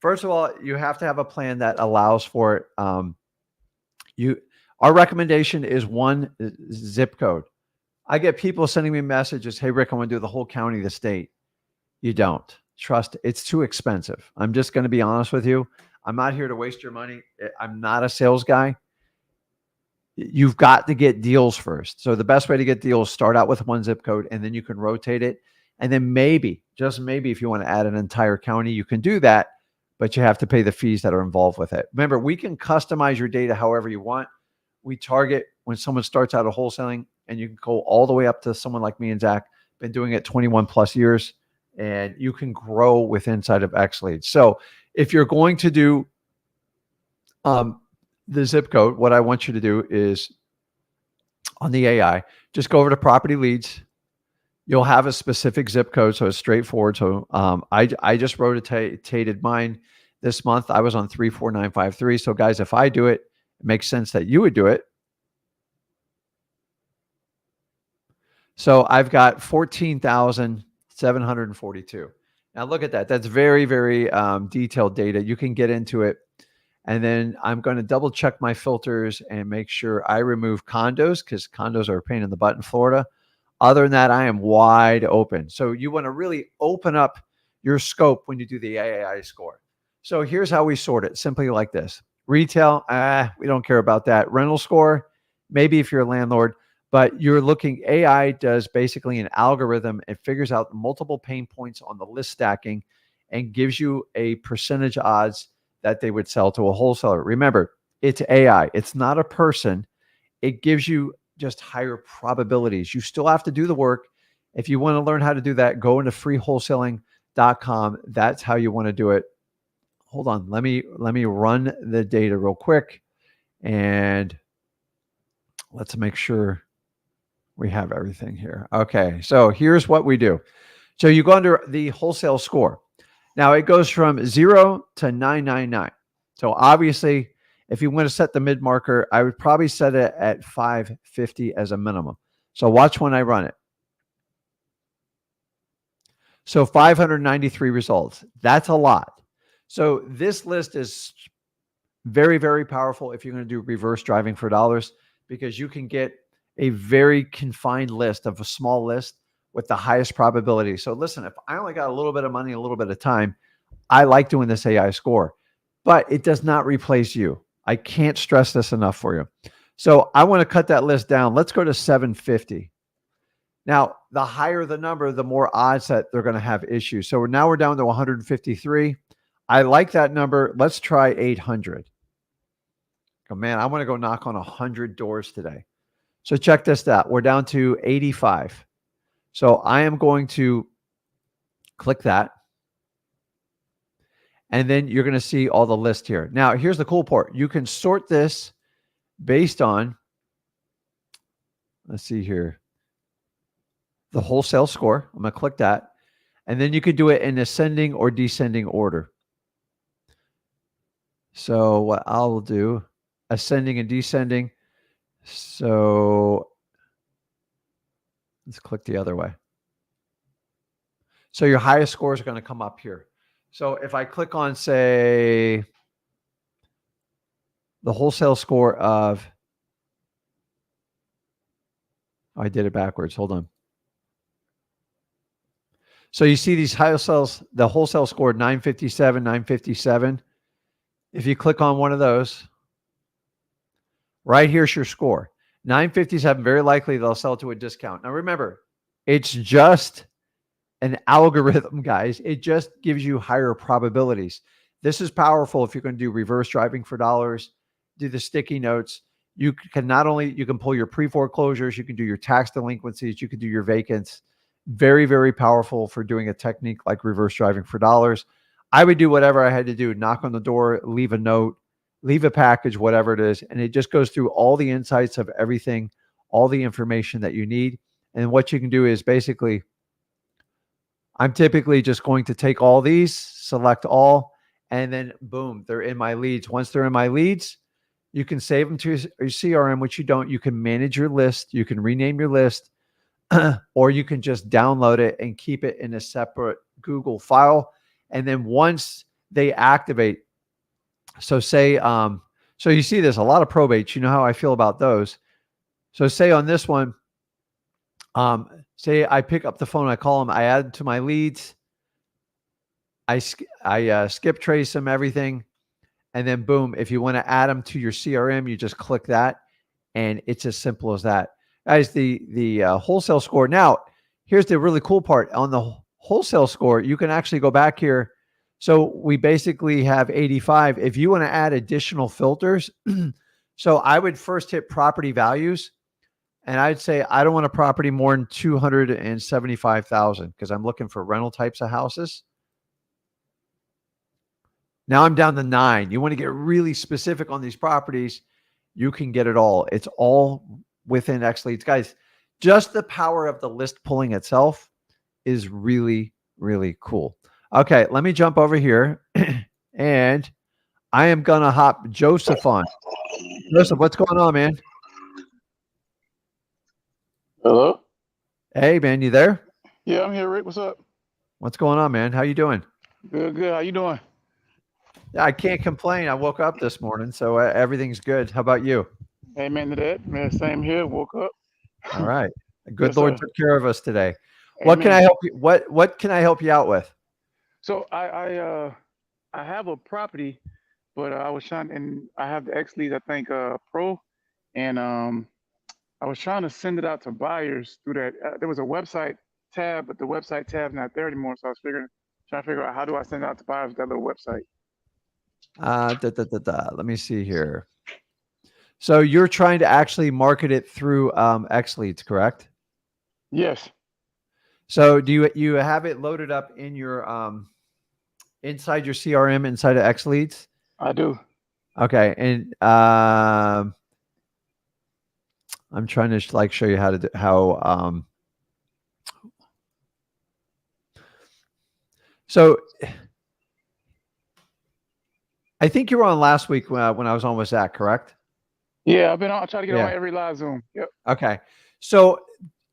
Speaker 1: First of all, you have to have a plan that allows for it. Our recommendation is one zip code. I get people sending me messages, hey, Rick, I want to do the whole county, the state. You don't. Trust, it's too expensive. I'm just going to be honest with you. I'm not here to waste your money. I'm not a sales guy. You've got to get deals first. So the best way to get deals, start out with one zip code, and then you can rotate it. And then maybe, just maybe, if you want to add an entire county, you can do that, but you have to pay the fees that are involved with it. Remember, we can customize your data however you want. We target when someone starts out of wholesaling, and you can go all the way up to someone like me and Zach, been doing it 21 plus years, and you can grow with inside of XLeads. So if you're going to do the zip code, what I want you to do is on the AI, just go over to property leads. You'll have a specific zip code, so it's straightforward. So I just rotated mine this month. I was on 34953. So guys, if I do it, it makes sense that you would do it. So I've got 14,742. Now look at that. That's very, very detailed data. You can get into it. And then I'm going to double check my filters and make sure I remove condos, because condos are a pain in the butt in Florida. Other than that, I am wide open. So you want to really open up your scope when you do the AAI score. So here's how we sort it, simply like this. Retail, we don't care about that. Rental score, maybe if you're a landlord, but you're looking, AI does basically an algorithm. It figures out multiple pain points on the list stacking and gives you a percentage odds that they would sell to a wholesaler. Remember, it's AI. It's not a person. It gives you just higher probabilities. You still have to do the work. If you want to learn how to do that, go into freewholesaling.com. That's how you want to do it. Hold on. Let me run the data real quick, and let's make sure we have everything here. Okay. So here's what we do. So you go under the wholesale score. Now it goes from 0 to 999. So obviously, if you want to set the mid marker, I would probably set it at 550 as a minimum. So watch when I run it. So 593 results. That's a lot. So this list is very, very powerful if you're going to do reverse driving for dollars, because you can get a very confined list of a small list with the highest probability. So listen, if I only got a little bit of money, a little bit of time, I like doing this AI score, but it does not replace you. I can't stress this enough for you. So I want to cut that list down. Let's go to 750. Now, the higher the number, the more odds that they're going to have issues. So now we're down to 153. I like that number. Let's try 800. Go, man, I want to go knock on 100 doors today. So check this out. We're down to 85. So I am going to click that. And then you're going to see all the list here. Now, here's the cool part. You can sort this based on, let's see here, the wholesale score. I'm going to click that. And then you could do it in ascending or descending order. So what I'll do, ascending and descending. So let's click the other way. So your highest scores are going to come up here. So if I click on, say, the wholesale score of, I did it backwards. Hold on. So you see these wholesales, the wholesale score 957, 957. If you click on one of those, right here's your score. 957, very likely they'll sell to a discount. Now remember, it's just an algorithm, guys. It just gives you higher probabilities. This is powerful if you're going to do reverse driving for dollars, do the sticky notes. You can not only, you can pull your pre-foreclosures, you can do your tax delinquencies, you can do your vacants. Very, very powerful for doing a technique like reverse driving for dollars. I would do whatever I had to do, knock on the door, leave a note, leave a package, whatever it is. And it just goes through all the insights of everything, all the information that you need. And what you can do is basically, I'm typically just going to take all these, select all, and then boom, they're in my leads. Once they're in my leads, you can save them to your CRM, which you don't. You can manage your list. You can rename your list, or you can just download it and keep it in a separate Google file. And then once they activate, so say, so you see there's a lot of probates. You know how I feel about those. So say on this one, say I pick up the phone, I call them, I add them to my leads. I skip trace them, everything. And then boom, if you want to add them to your CRM, you just click that. And it's as simple as that. Guys, the wholesale score. Now, here's the really cool part. On the wholesale score, you can actually go back here. So we basically have 85. If you want to add additional filters, so I would first hit property values. And I'd say I don't want a property more than 275,000 because I'm looking for rental types of houses. Now I'm down to 9. You want to get really specific on these properties, you can get it all. It's all within XLeads. Guys, just the power of the list pulling itself is really, really cool. Okay, let me jump over here and I am going to hop Joseph on. Joseph, what's going on, man?
Speaker 2: Hello?
Speaker 1: Hey, man, you there?
Speaker 2: Yeah, I'm here, Rick. What's up?
Speaker 1: What's going on, man? How you doing?
Speaker 2: Good, good. How you doing?
Speaker 1: Yeah, I can't complain. I woke up this morning, so everything's good. How about you?
Speaker 2: Amen to that. Man, same here. Woke up.
Speaker 1: All right. Good
Speaker 2: Yes,
Speaker 1: Lord
Speaker 2: sir.
Speaker 1: took care of us today. What can
Speaker 2: Amen.
Speaker 1: I help you? What can I help you out with?
Speaker 2: So I have a property, but I was trying, and I have the XLeads, I think, Pro, and I was trying to send it out to buyers through that. There was a website tab, but the website tab's not there anymore. So I was trying to figure out how do I send it out to buyers with that little website.
Speaker 1: Let me see here. So you're trying to actually market it through XLeads, correct?
Speaker 2: Yes,
Speaker 1: So do you have it loaded up in your inside your CRM inside of XLeads?
Speaker 2: I do.
Speaker 1: Okay, and I'm trying to like show you how to do how. So I think you were on last week when I was on with Zach, correct?
Speaker 2: Yeah, I've been on. I try to get
Speaker 1: Yeah.
Speaker 2: on every live Zoom. Yep.
Speaker 1: Okay. So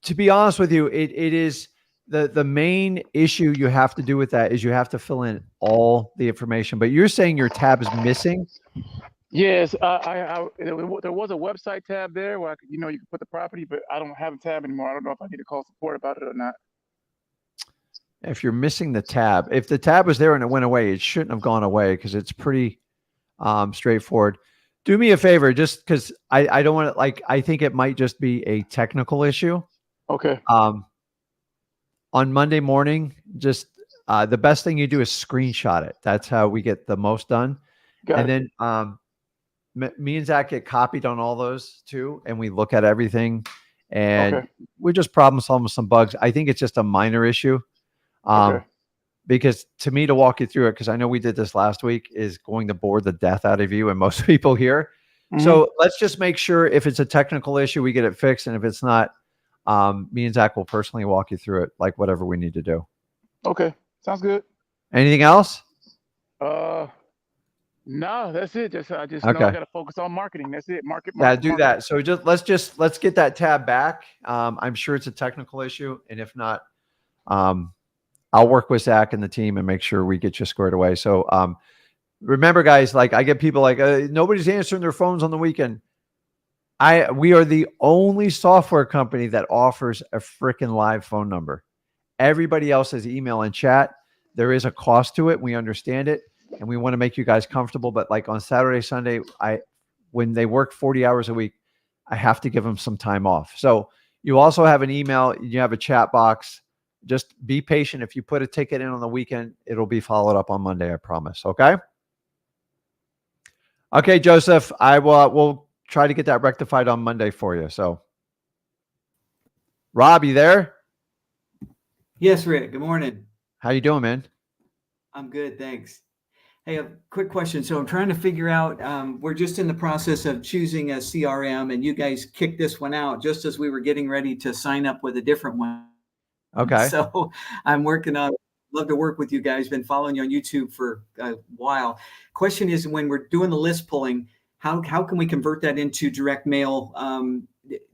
Speaker 1: to be honest with you, it is the main issue you have to do with that is you have to fill in all the information. But you're saying your tab is missing?
Speaker 2: Yes, there was a website tab there where I could, you could put the property, but I don't have a tab anymore. I don't know if I need to call support about it or not.
Speaker 1: If you're missing the tab, if the tab was there and it went away, it shouldn't have gone away because it's pretty straightforward. Do me a favor, just because I don't want to, like, I think it might just be a technical issue.
Speaker 2: Okay.
Speaker 1: On Monday morning, just the best thing you do is screenshot it. That's how we get the most done.
Speaker 2: Got
Speaker 1: and
Speaker 2: it.
Speaker 1: then me and Zach get copied on all those too, and we look at everything, and
Speaker 2: Okay.
Speaker 1: we just problem solve some bugs. I think it's just a minor issue.
Speaker 2: Okay.
Speaker 1: Because to me, to walk you through it, because I know we did this last week, is going to bore the death out of you and most people here. So let's just make sure if it's a technical issue, we get it fixed. And if it's not, me and Zach will personally walk you through it, like whatever we need to do.
Speaker 2: Okay. Sounds good.
Speaker 1: Anything else?
Speaker 2: No, that's it. I just know I
Speaker 1: Okay.
Speaker 2: got to focus on marketing. That's it. Market.
Speaker 1: Yeah, do that. So let's get that tab back. I'm sure it's a technical issue. And if not, I'll work with Zach and the team and make sure we get you squared away. So, remember guys, like I get people like, nobody's answering their phones on the weekend. We are the only software company that offers a freaking live phone number. Everybody else has email and chat. There is a cost to it. We understand it. And we want to make you guys comfortable. But like on Saturday, Sunday, when they work 40 hours a week, I have to give them some time off. So you also have an email, you have a chat box. Just be patient. If you put a ticket in on the weekend, it'll be followed up on Monday, I promise. Okay. Okay, Joseph, we'll try to get that rectified on Monday for you. So Rob, you there?
Speaker 3: Yes, Rick. Good morning.
Speaker 1: How you doing, man?
Speaker 3: I'm good, thanks. Hey, a quick question. So I'm trying to figure out, we're just in the process of choosing a CRM, and you guys kicked this one out just as we were getting ready to sign up with a different one.
Speaker 1: Okay.
Speaker 3: So I'm working on, love to work with you guys. Been following you on YouTube for a while. Question is, when we're doing the list pulling, how can we convert that into direct mail?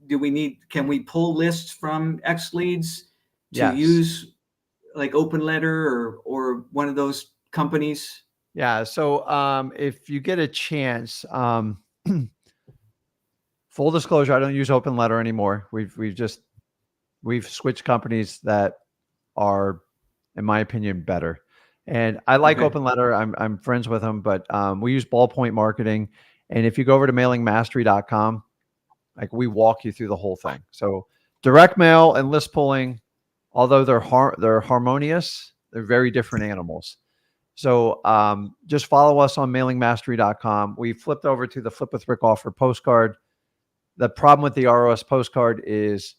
Speaker 3: Can we pull lists from XLeads to use like Open Letter or one of those companies?
Speaker 1: Yeah. So if you get a chance, full disclosure, I don't use Open Letter anymore. We've switched companies that are, in my opinion, better. And I like Open Letter. I'm friends with them, but we use Ballpoint Marketing. And if you go over to mailingmastery.com, like we walk you through the whole thing. So direct mail and list pulling, although they're harmonious, they're very different animals. So just follow us on mailingmastery.com. We flipped over to the Flip with Rick offer postcard. The problem with the ROS postcard is,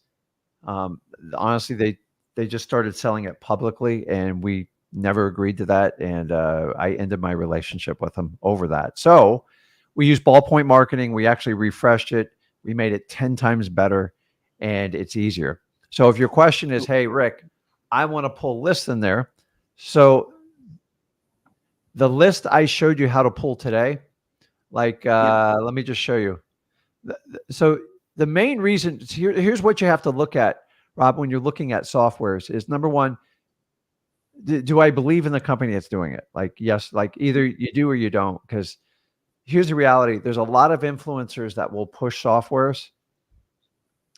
Speaker 1: honestly, they just started selling it publicly, and we never agreed to that. And I ended my relationship with them over that. So we use Ballpoint Marketing. We actually refreshed it. We made it 10 times better, and it's easier. So if your question is, hey, Rick, I want to pull lists in there. So the list I showed you how to pull today, like, let me just show you. So the main reason here's what you have to look at, Rob, when you're looking at softwares is, number one, do I believe in the company that's doing it? Like, yes, like either you do or you don't, because here's the reality. There's a lot of influencers that will push softwares.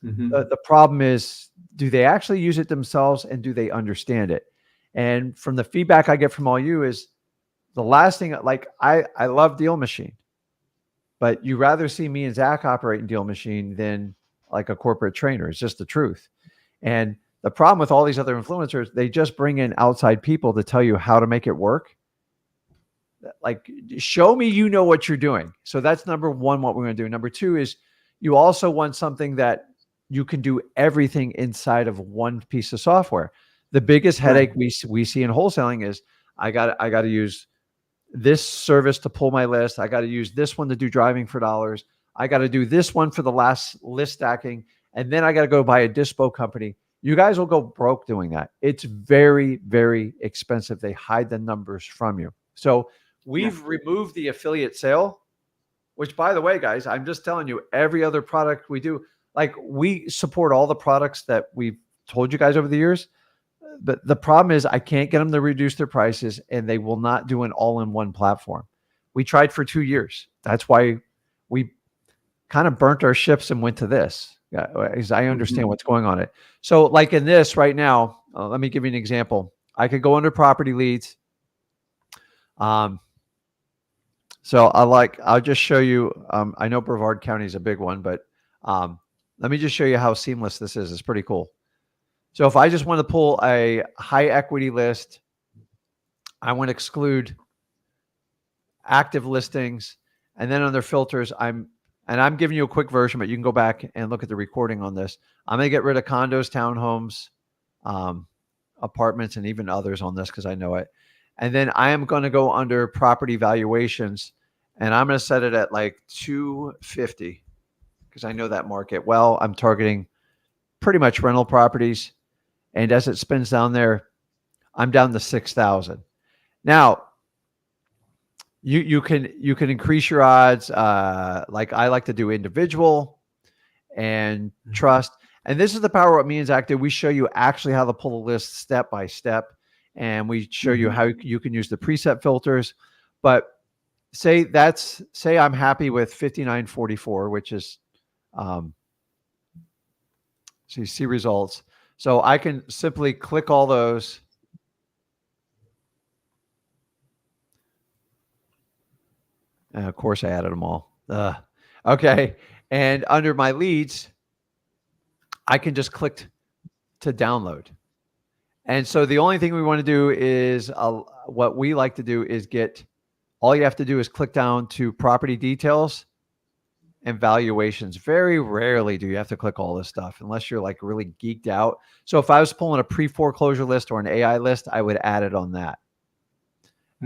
Speaker 1: The problem is, do they actually use it themselves, and do they understand it? And from the feedback I get from all you is, the last thing, like I love Deal Machine, but you rather see me and Zach operate in Deal Machine than like a corporate trainer. It's just the truth. And the problem with all these other influencers, they just bring in outside people to tell you how to make it work. Like, show me you know what you're doing. So that's number one, what we're going to do. Number two is, you also want something that you can do everything inside of one piece of software. The biggest headache we see in wholesaling is, I got to use this service to pull my list. I got to use this one to do driving for dollars. I got to do this one for the last list stacking. And then I got to go buy a dispo company. You guys will go broke doing that. It's very, very expensive. They hide the numbers from you. So we've removed the affiliate sale, which, by the way, guys, I'm just telling you, every other product we do, like, we support all the products that we've told you guys over the years. But the problem is, I can't get them to reduce their prices, and they will not do an all-in-one platform. We tried for 2 years. That's why we kind of burnt our ships and went to this, because I understand what's going on it. So like in this right now, let me give you an example. I could go under property leads. So I'll just show you. I know Brevard County is a big one, but let me just show you how seamless this is. It's pretty cool. So if I just want to pull a high equity list, I want to exclude active listings, And then under filters, I'm giving you a quick version, but you can go back and look at the recording on this. I'm going to get rid of condos, townhomes, apartments, and even others on this because I know it. And then I am going to go under property valuations, and I'm going to set it at like 250 because I know that market well. I'm targeting pretty much rental properties. And as it spins down there, I'm down to 6,000. Now, you can increase your odds. Like I like to do individual and trust. And this is the power of what me and Zach did. We show you actually how to pull a list step by step. And we show you how you can use the preset filters. But say I'm happy with 5944, which is, so you see results. So I can simply click all those. And of course, I added them all. Okay. And under my leads, I can just click to download. And so the only thing we want to do is what we like to do is all you have to do is click down to property details and valuations. Very rarely do you have to click all this stuff unless you're like really geeked out. So if I was pulling a pre-foreclosure list or an AI list, I would add it on that.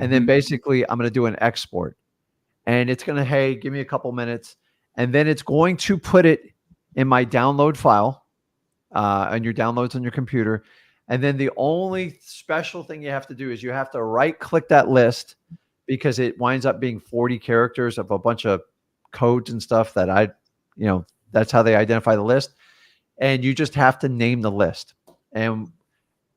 Speaker 1: And then basically I'm going to do an export. And it's going to, hey, give me a couple minutes. And then it's going to put it in my download file and your downloads on your computer. And then the only special thing you have to do is you have to right click that list because it winds up being 40 characters of a bunch of codes and stuff that that's how they identify the list. And you just have to name the list. And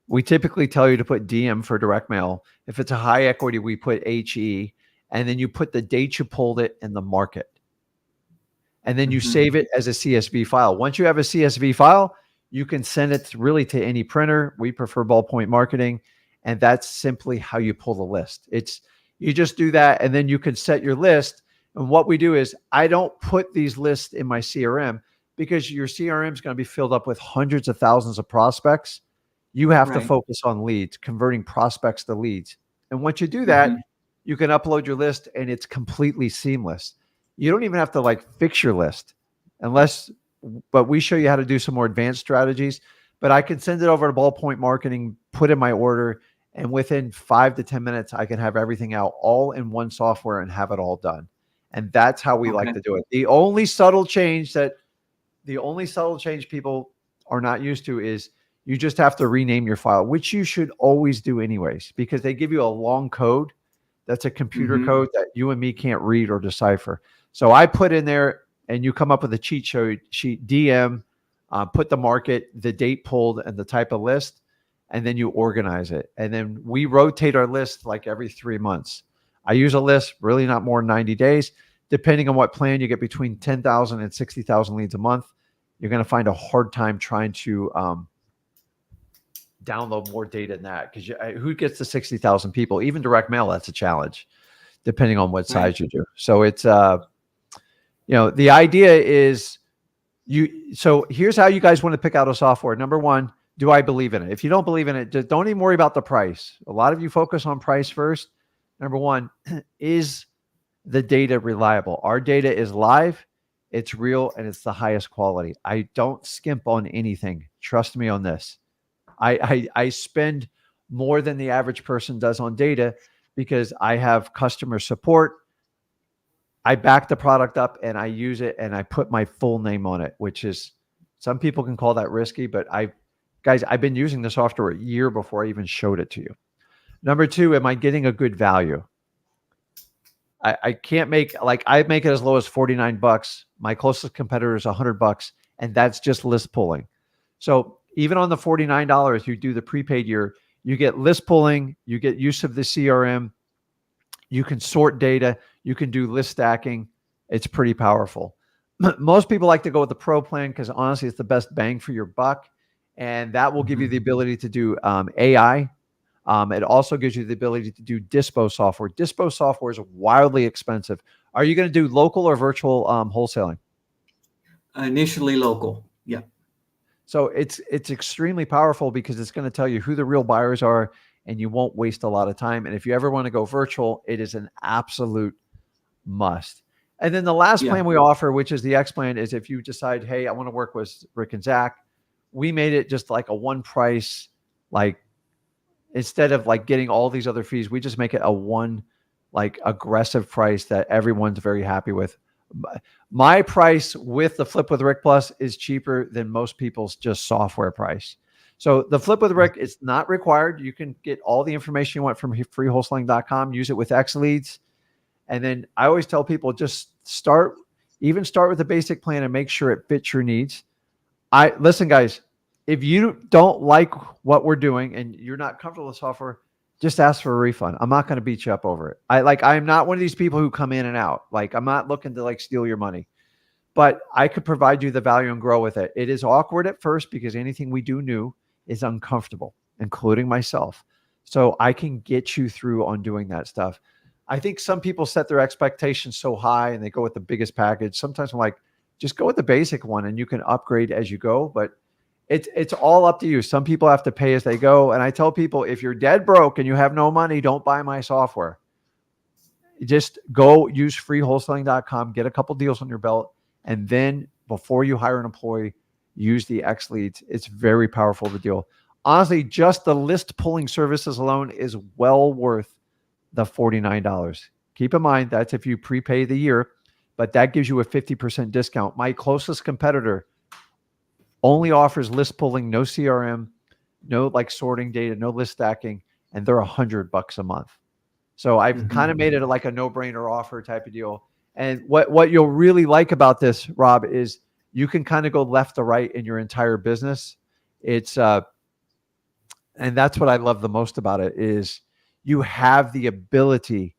Speaker 1: we typically tell you to put DM for direct mail. If it's a high equity, we put HE. And then you put the date you pulled it and the market. And then you save it as a CSV file. Once you have a CSV file, you can send it really to any printer. We prefer ballpoint marketing. And that's simply how you pull the list. You just do that, and then you can set your list. And what we do is I don't put these lists in my CRM because your CRM is going to be filled up with hundreds of thousands of prospects. You have to focus on leads, converting prospects to leads. And once you do that, you can upload your list and it's completely seamless. You don't even have to fix your list but we show you how to do some more advanced strategies. But I can send it over to ballpoint marketing, put in my order, and within 5 to 10 minutes, I can have everything out all in one software and have it all done. And that's how we like to do it. The only subtle change people are not used to is you just have to rename your file, which you should always do anyways, because they give you a long code. That's a computer code that you and me can't read or decipher. So I put in there, and you come up with a cheat sheet, DM, put the market, the date pulled, and the type of list, and then you organize it. And then we rotate our list like every 3 months. I use a list really not more than 90 days. Depending on what plan you get, between 10,000 and 60,000 leads a month, you're going to find a hard time trying to download more data than that, because who gets to 60,000 people? Even direct mail, that's a challenge, depending on what size you do. So it's the idea is so here's how you guys want to pick out a software. Number one, do I believe in it? If you don't believe in it, just don't even worry about the price. A lot of you focus on price first. Number one, is the data reliable? Our data is live, it's real, and it's the highest quality. I don't skimp on anything. Trust me on this. I spend more than the average person does on data because I have customer support. I back the product up and I use it and I put my full name on it, which is, some people can call that risky, but I've been using the software a year before I even showed it to you. Number two, am I getting a good value? I can't I make it as low as $49. My closest competitor is $100, and that's just list pulling. So even on the $49, you do the prepaid year, you get list pulling, you get use of the CRM, you can sort data, you can do list stacking. It's pretty powerful. Most people like to go with the pro plan because honestly, it's the best bang for your buck. And that will give you the ability to do AI. It also gives you the ability to do dispo software. Dispo software is wildly expensive. Are you going to do local or virtual wholesaling?
Speaker 3: Initially local. Yeah.
Speaker 1: So it's extremely powerful because it's going to tell you who the real buyers are, and you won't waste a lot of time. And if you ever want to go virtual, it is an absolute must. And then the last
Speaker 3: Yeah.
Speaker 1: plan we offer, which is the X plan, is if you decide, hey, I want to work with Rick and Zach, we made it just like a one price, like instead of like getting all these other fees, we just make it a one like aggressive price that everyone's very happy with. My price with the Flip with Rick Plus is cheaper than most people's just software price. So the Flip with Rick, it's not required. You can get all the information you want from freewholesaling.com, use it with XLeads. And then I always tell people just start with the basic plan and make sure it fits your needs. Listen, guys, if you don't like what we're doing and you're not comfortable with software, just ask for a refund. I'm not going to beat you up over it. I'm not one of these people who come in and out. Like, I'm not looking to like steal your money, but I could provide you the value and grow with it. It is awkward at first because anything we do new is uncomfortable, including myself. So I can get you through on doing that stuff. I think some people set their expectations so high and they go with the biggest package. Sometimes I'm like, just go with the basic one and you can upgrade as you go. But it's all up to you. Some people have to pay as they go. And I tell people, if you're dead broke and you have no money, don't buy my software. Just go use freewholesaling.com, get a couple deals on your belt. And then before you hire an employee, use the XLeads. It's very powerful, the deal. Honestly, just the list pulling services alone is well worth the $49. Keep in mind, that's if you prepay the year, but that gives you a 50% discount. My closest competitor only offers list pulling, no CRM, no like sorting data, no list stacking, and they're $100 a month. So I've kind of made it like a no-brainer offer type of deal. And what you'll really like about this, Rob, is you can kind of go left to right in your entire business. It's and that's what I love the most about it is you have the ability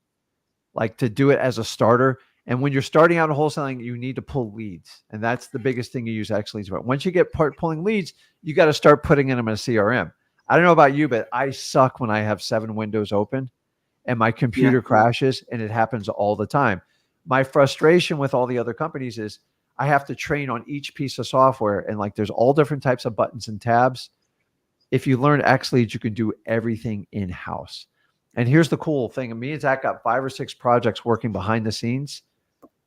Speaker 1: like to do it as a starter. And when you're starting out in wholesaling, you need to pull leads. And that's the biggest thing you use XLeads for. Once you get pulling leads, you got to start putting in them in a CRM. I don't know about you, but I suck when I have 7 windows open and my computer crashes, and it happens all the time. My frustration with all the other companies is I have to train on each piece of software, and like there's all different types of buttons and tabs. If you learn XLeads, you can do everything in-house. And here's the cool thing. Me and Zach got 5 or 6 projects working behind the scenes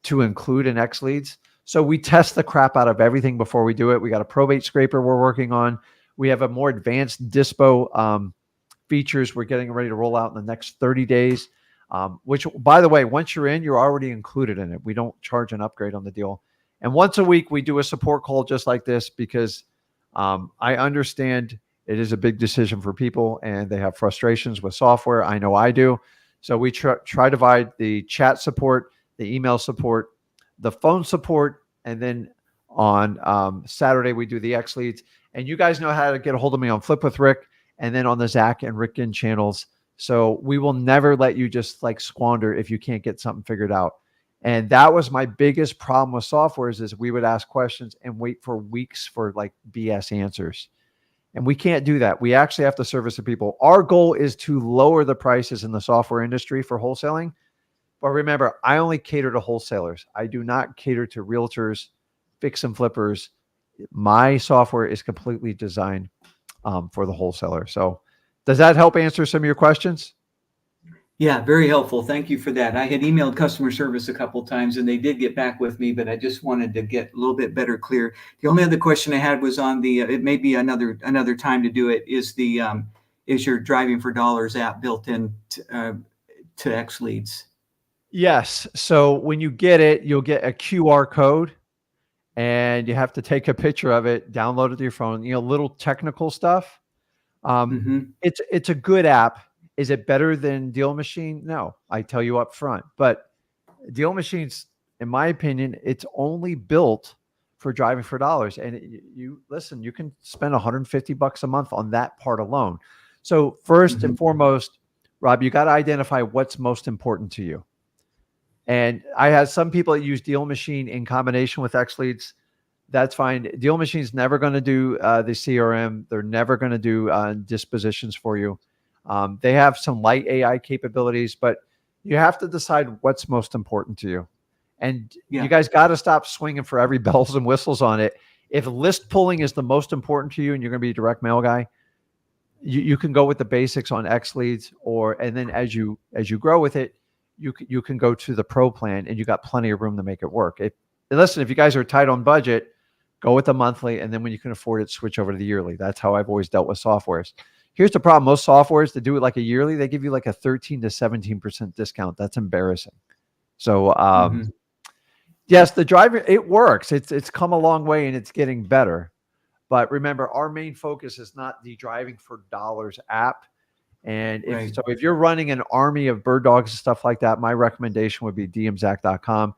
Speaker 1: to include in XLeads. So we test the crap out of everything before we do it. We got a probate scraper we're working on. We have a more advanced dispo features we're getting ready to roll out in the next 30 days, which, by the way, once you're in, you're already included in it. We don't charge an upgrade on the deal. And once a week, we do a support call just like this because I understand it is a big decision for people and they have frustrations with software. I know I do. So we try to divide the chat support, the email support, the phone support, and then on Saturday, we do the XLeads. And you guys know how to get a hold of me on Flip with Rick and then on the Zach and Rick Ginn channels. So we will never let you just like squander if you can't get something figured out. And that was my biggest problem with softwares is we would ask questions and wait for weeks for like BS answers. And we can't do that. We actually have to service the people. Our goal is to lower the prices in the software industry for wholesaling. But remember, I only cater to wholesalers. I do not cater to realtors, fix and flippers. My software is completely designed for the wholesaler. So does that help answer some of your questions?
Speaker 3: Yeah, very helpful. Thank you for that. I had emailed customer service a couple of times and they did get back with me, but I just wanted to get a little bit better clear. The only other question I had was on the, it may be another time to do it, is the, is your Driving for Dollars app built in to XLeads?
Speaker 1: Yes. So when you get it, you'll get a QR code and you have to take a picture of it, download it to your phone, little technical stuff. It's a good app. Is it better than Deal Machine? No, I tell you up front. But Deal Machines, in my opinion, it's only built for Driving for Dollars. And you listen, you can spend $150 a month on that part alone. So first and foremost, Rob, you got to identify what's most important to you. And I had some people that use Deal Machine in combination with XLeads. That's fine. Deal Machine's never going to do the CRM. They're never going to do dispositions for you. They have some light AI capabilities, but you have to decide what's most important to you. And you guys got to stop swinging for every bells and whistles on it. If list pulling is the most important to you and you're going to be a direct mail guy, you can go with the basics on XLeads, and then as you grow with it, you can go to the pro plan and you got plenty of room to make it work. Listen, if you guys are tight on budget, go with the monthly, and then when you can afford it, switch over to the yearly. That's how I've always dealt with softwares. Here's the problem. Most softwares, to do it like a yearly, they give you like a 13 to 17% discount. That's embarrassing. So yes, the driver, it works. It's come a long way and it's getting better. But remember, our main focus is not the Driving for Dollars app. And if you're running an army of bird dogs and stuff like that, my recommendation would be dmzac.com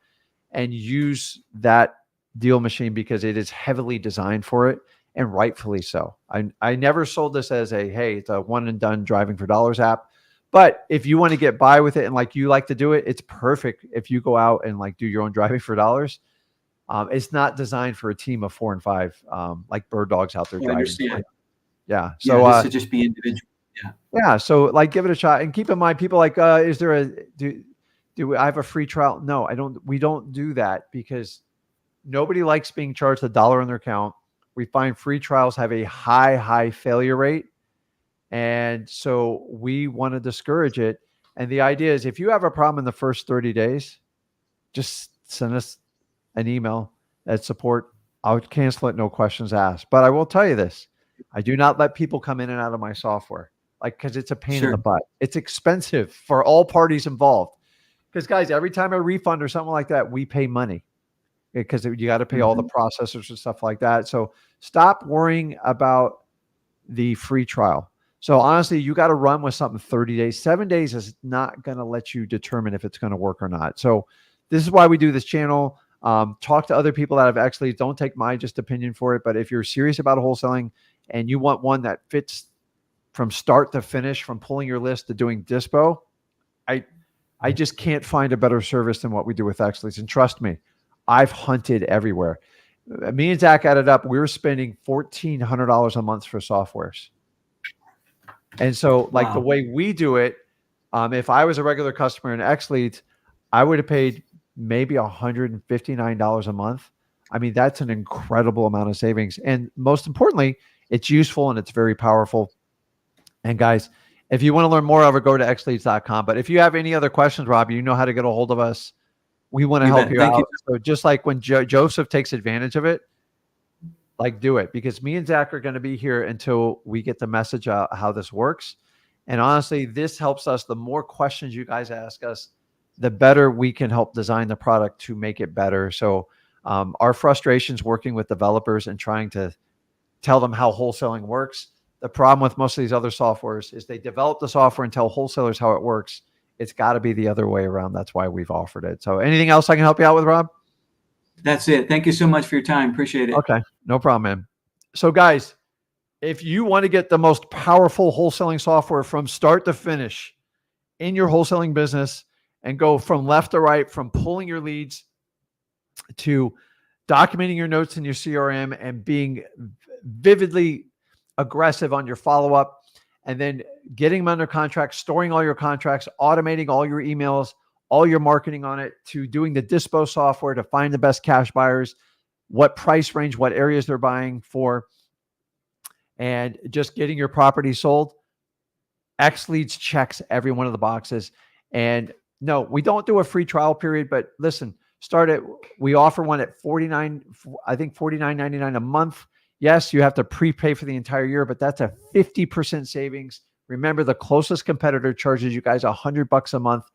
Speaker 1: and use that deal machine because it is heavily designed for it, and rightfully so. I never sold this as it's a one and done Driving for Dollars app. But if you want to get by with it and like you like to do it, it's perfect if you go out and like do your own Driving for Dollars. It's not designed for a team of 4 and 5 like bird dogs out there driving. Yeah. So
Speaker 3: this should just be individual.
Speaker 1: Yeah. So like give it a shot, and keep in mind, people like, is there do I have a free trial? No, I don't. We don't do that because nobody likes being charged $1 on their account. We find free trials have a high failure rate. And so we want to discourage it. And the idea is if you have a problem in the first 30 days, just send us an email at support. I'll cancel it. No questions asked. But I will tell you this. I do not let people come in and out of my software, because it's a pain in the butt. It's expensive for all parties involved. Because guys, every time a refund or something like that, we pay money because you got to pay all the processors and stuff like that. So stop worrying about the free trial. So honestly, you got to run with something 30 days. 7 days is not going to let you determine if it's going to work or not. So this is why we do this channel. Talk to other people that have XLeads. Don't take my just opinion for it. But if you're serious about wholesaling and you want one that fits from start to finish, from pulling your list to doing dispo, I just can't find a better service than what we do with XLeads. And trust me, I've hunted everywhere. Me and Zach added up. We were spending $1,400 a month for softwares. And so like the way we do it, if I was a regular customer in XLeads, I would have paid maybe $159 a month. I mean, that's an incredible amount of savings. And most importantly, it's useful and it's very powerful. And guys, if you want to learn more of it, go to XLeads.com. But if you have any other questions, Rob, you know how to get a hold of us. We want to help you out. So just like when Joseph takes advantage of it, like do it, because me and Zach are going to be here until we get the message out how this works. And honestly, this helps us. The more questions you guys ask us, the better we can help design the product to make it better. So our frustrations working with developers and trying to tell them how wholesaling works. The problem with most of these other softwares is they develop the software and tell wholesalers how it works. It's got to be the other way around. That's why we've offered it. So anything else I can help you out with, Rob?
Speaker 3: That's it. Thank you so much for your time. Appreciate it.
Speaker 1: Okay. No problem, man. So guys, if you want to get the most powerful wholesaling software from start to finish in your wholesaling business and go from left to right, from pulling your leads to documenting your notes in your CRM and being vividly aggressive on your follow-up, and then getting them under contract, storing all your contracts, automating all your emails, all your marketing on it, to doing the dispo software to find the best cash buyers, what price range, what areas they're buying for, and just getting your property sold. XLeads checks every one of the boxes. And no, we don't do a free trial period, but listen, we offer one at $49.99 a month. Yes, you have to prepay for the entire year, but that's a 50% savings. Remember, the closest competitor charges you guys $100 a month,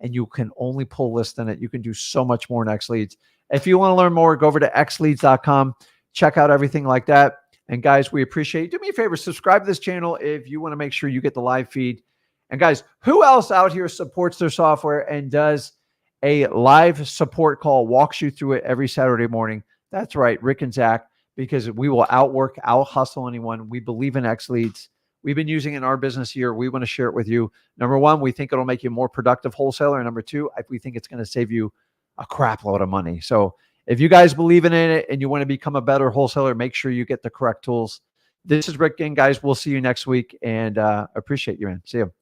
Speaker 1: and you can only pull lists in it. You can do so much more in XLeads. If you want to learn more, go over to XLeads.com. Check out everything like that. And guys, we appreciate it. Do me a favor, subscribe to this channel if you want to make sure you get the live feed. And guys, who else out here supports their software and does a live support call, walks you through it every Saturday morning? That's right, Rick and Zach, because we will outwork, out-hustle anyone. We believe in XLeads. We've been using it in our business here. We want to share it with you. Number one, we think it'll make you a more productive wholesaler. And number two, we think it's going to save you a crap load of money. So if you guys believe in it and you want to become a better wholesaler, make sure you get the correct tools. This is Rick Ginn, guys. We'll see you next week, and appreciate you, man. See you.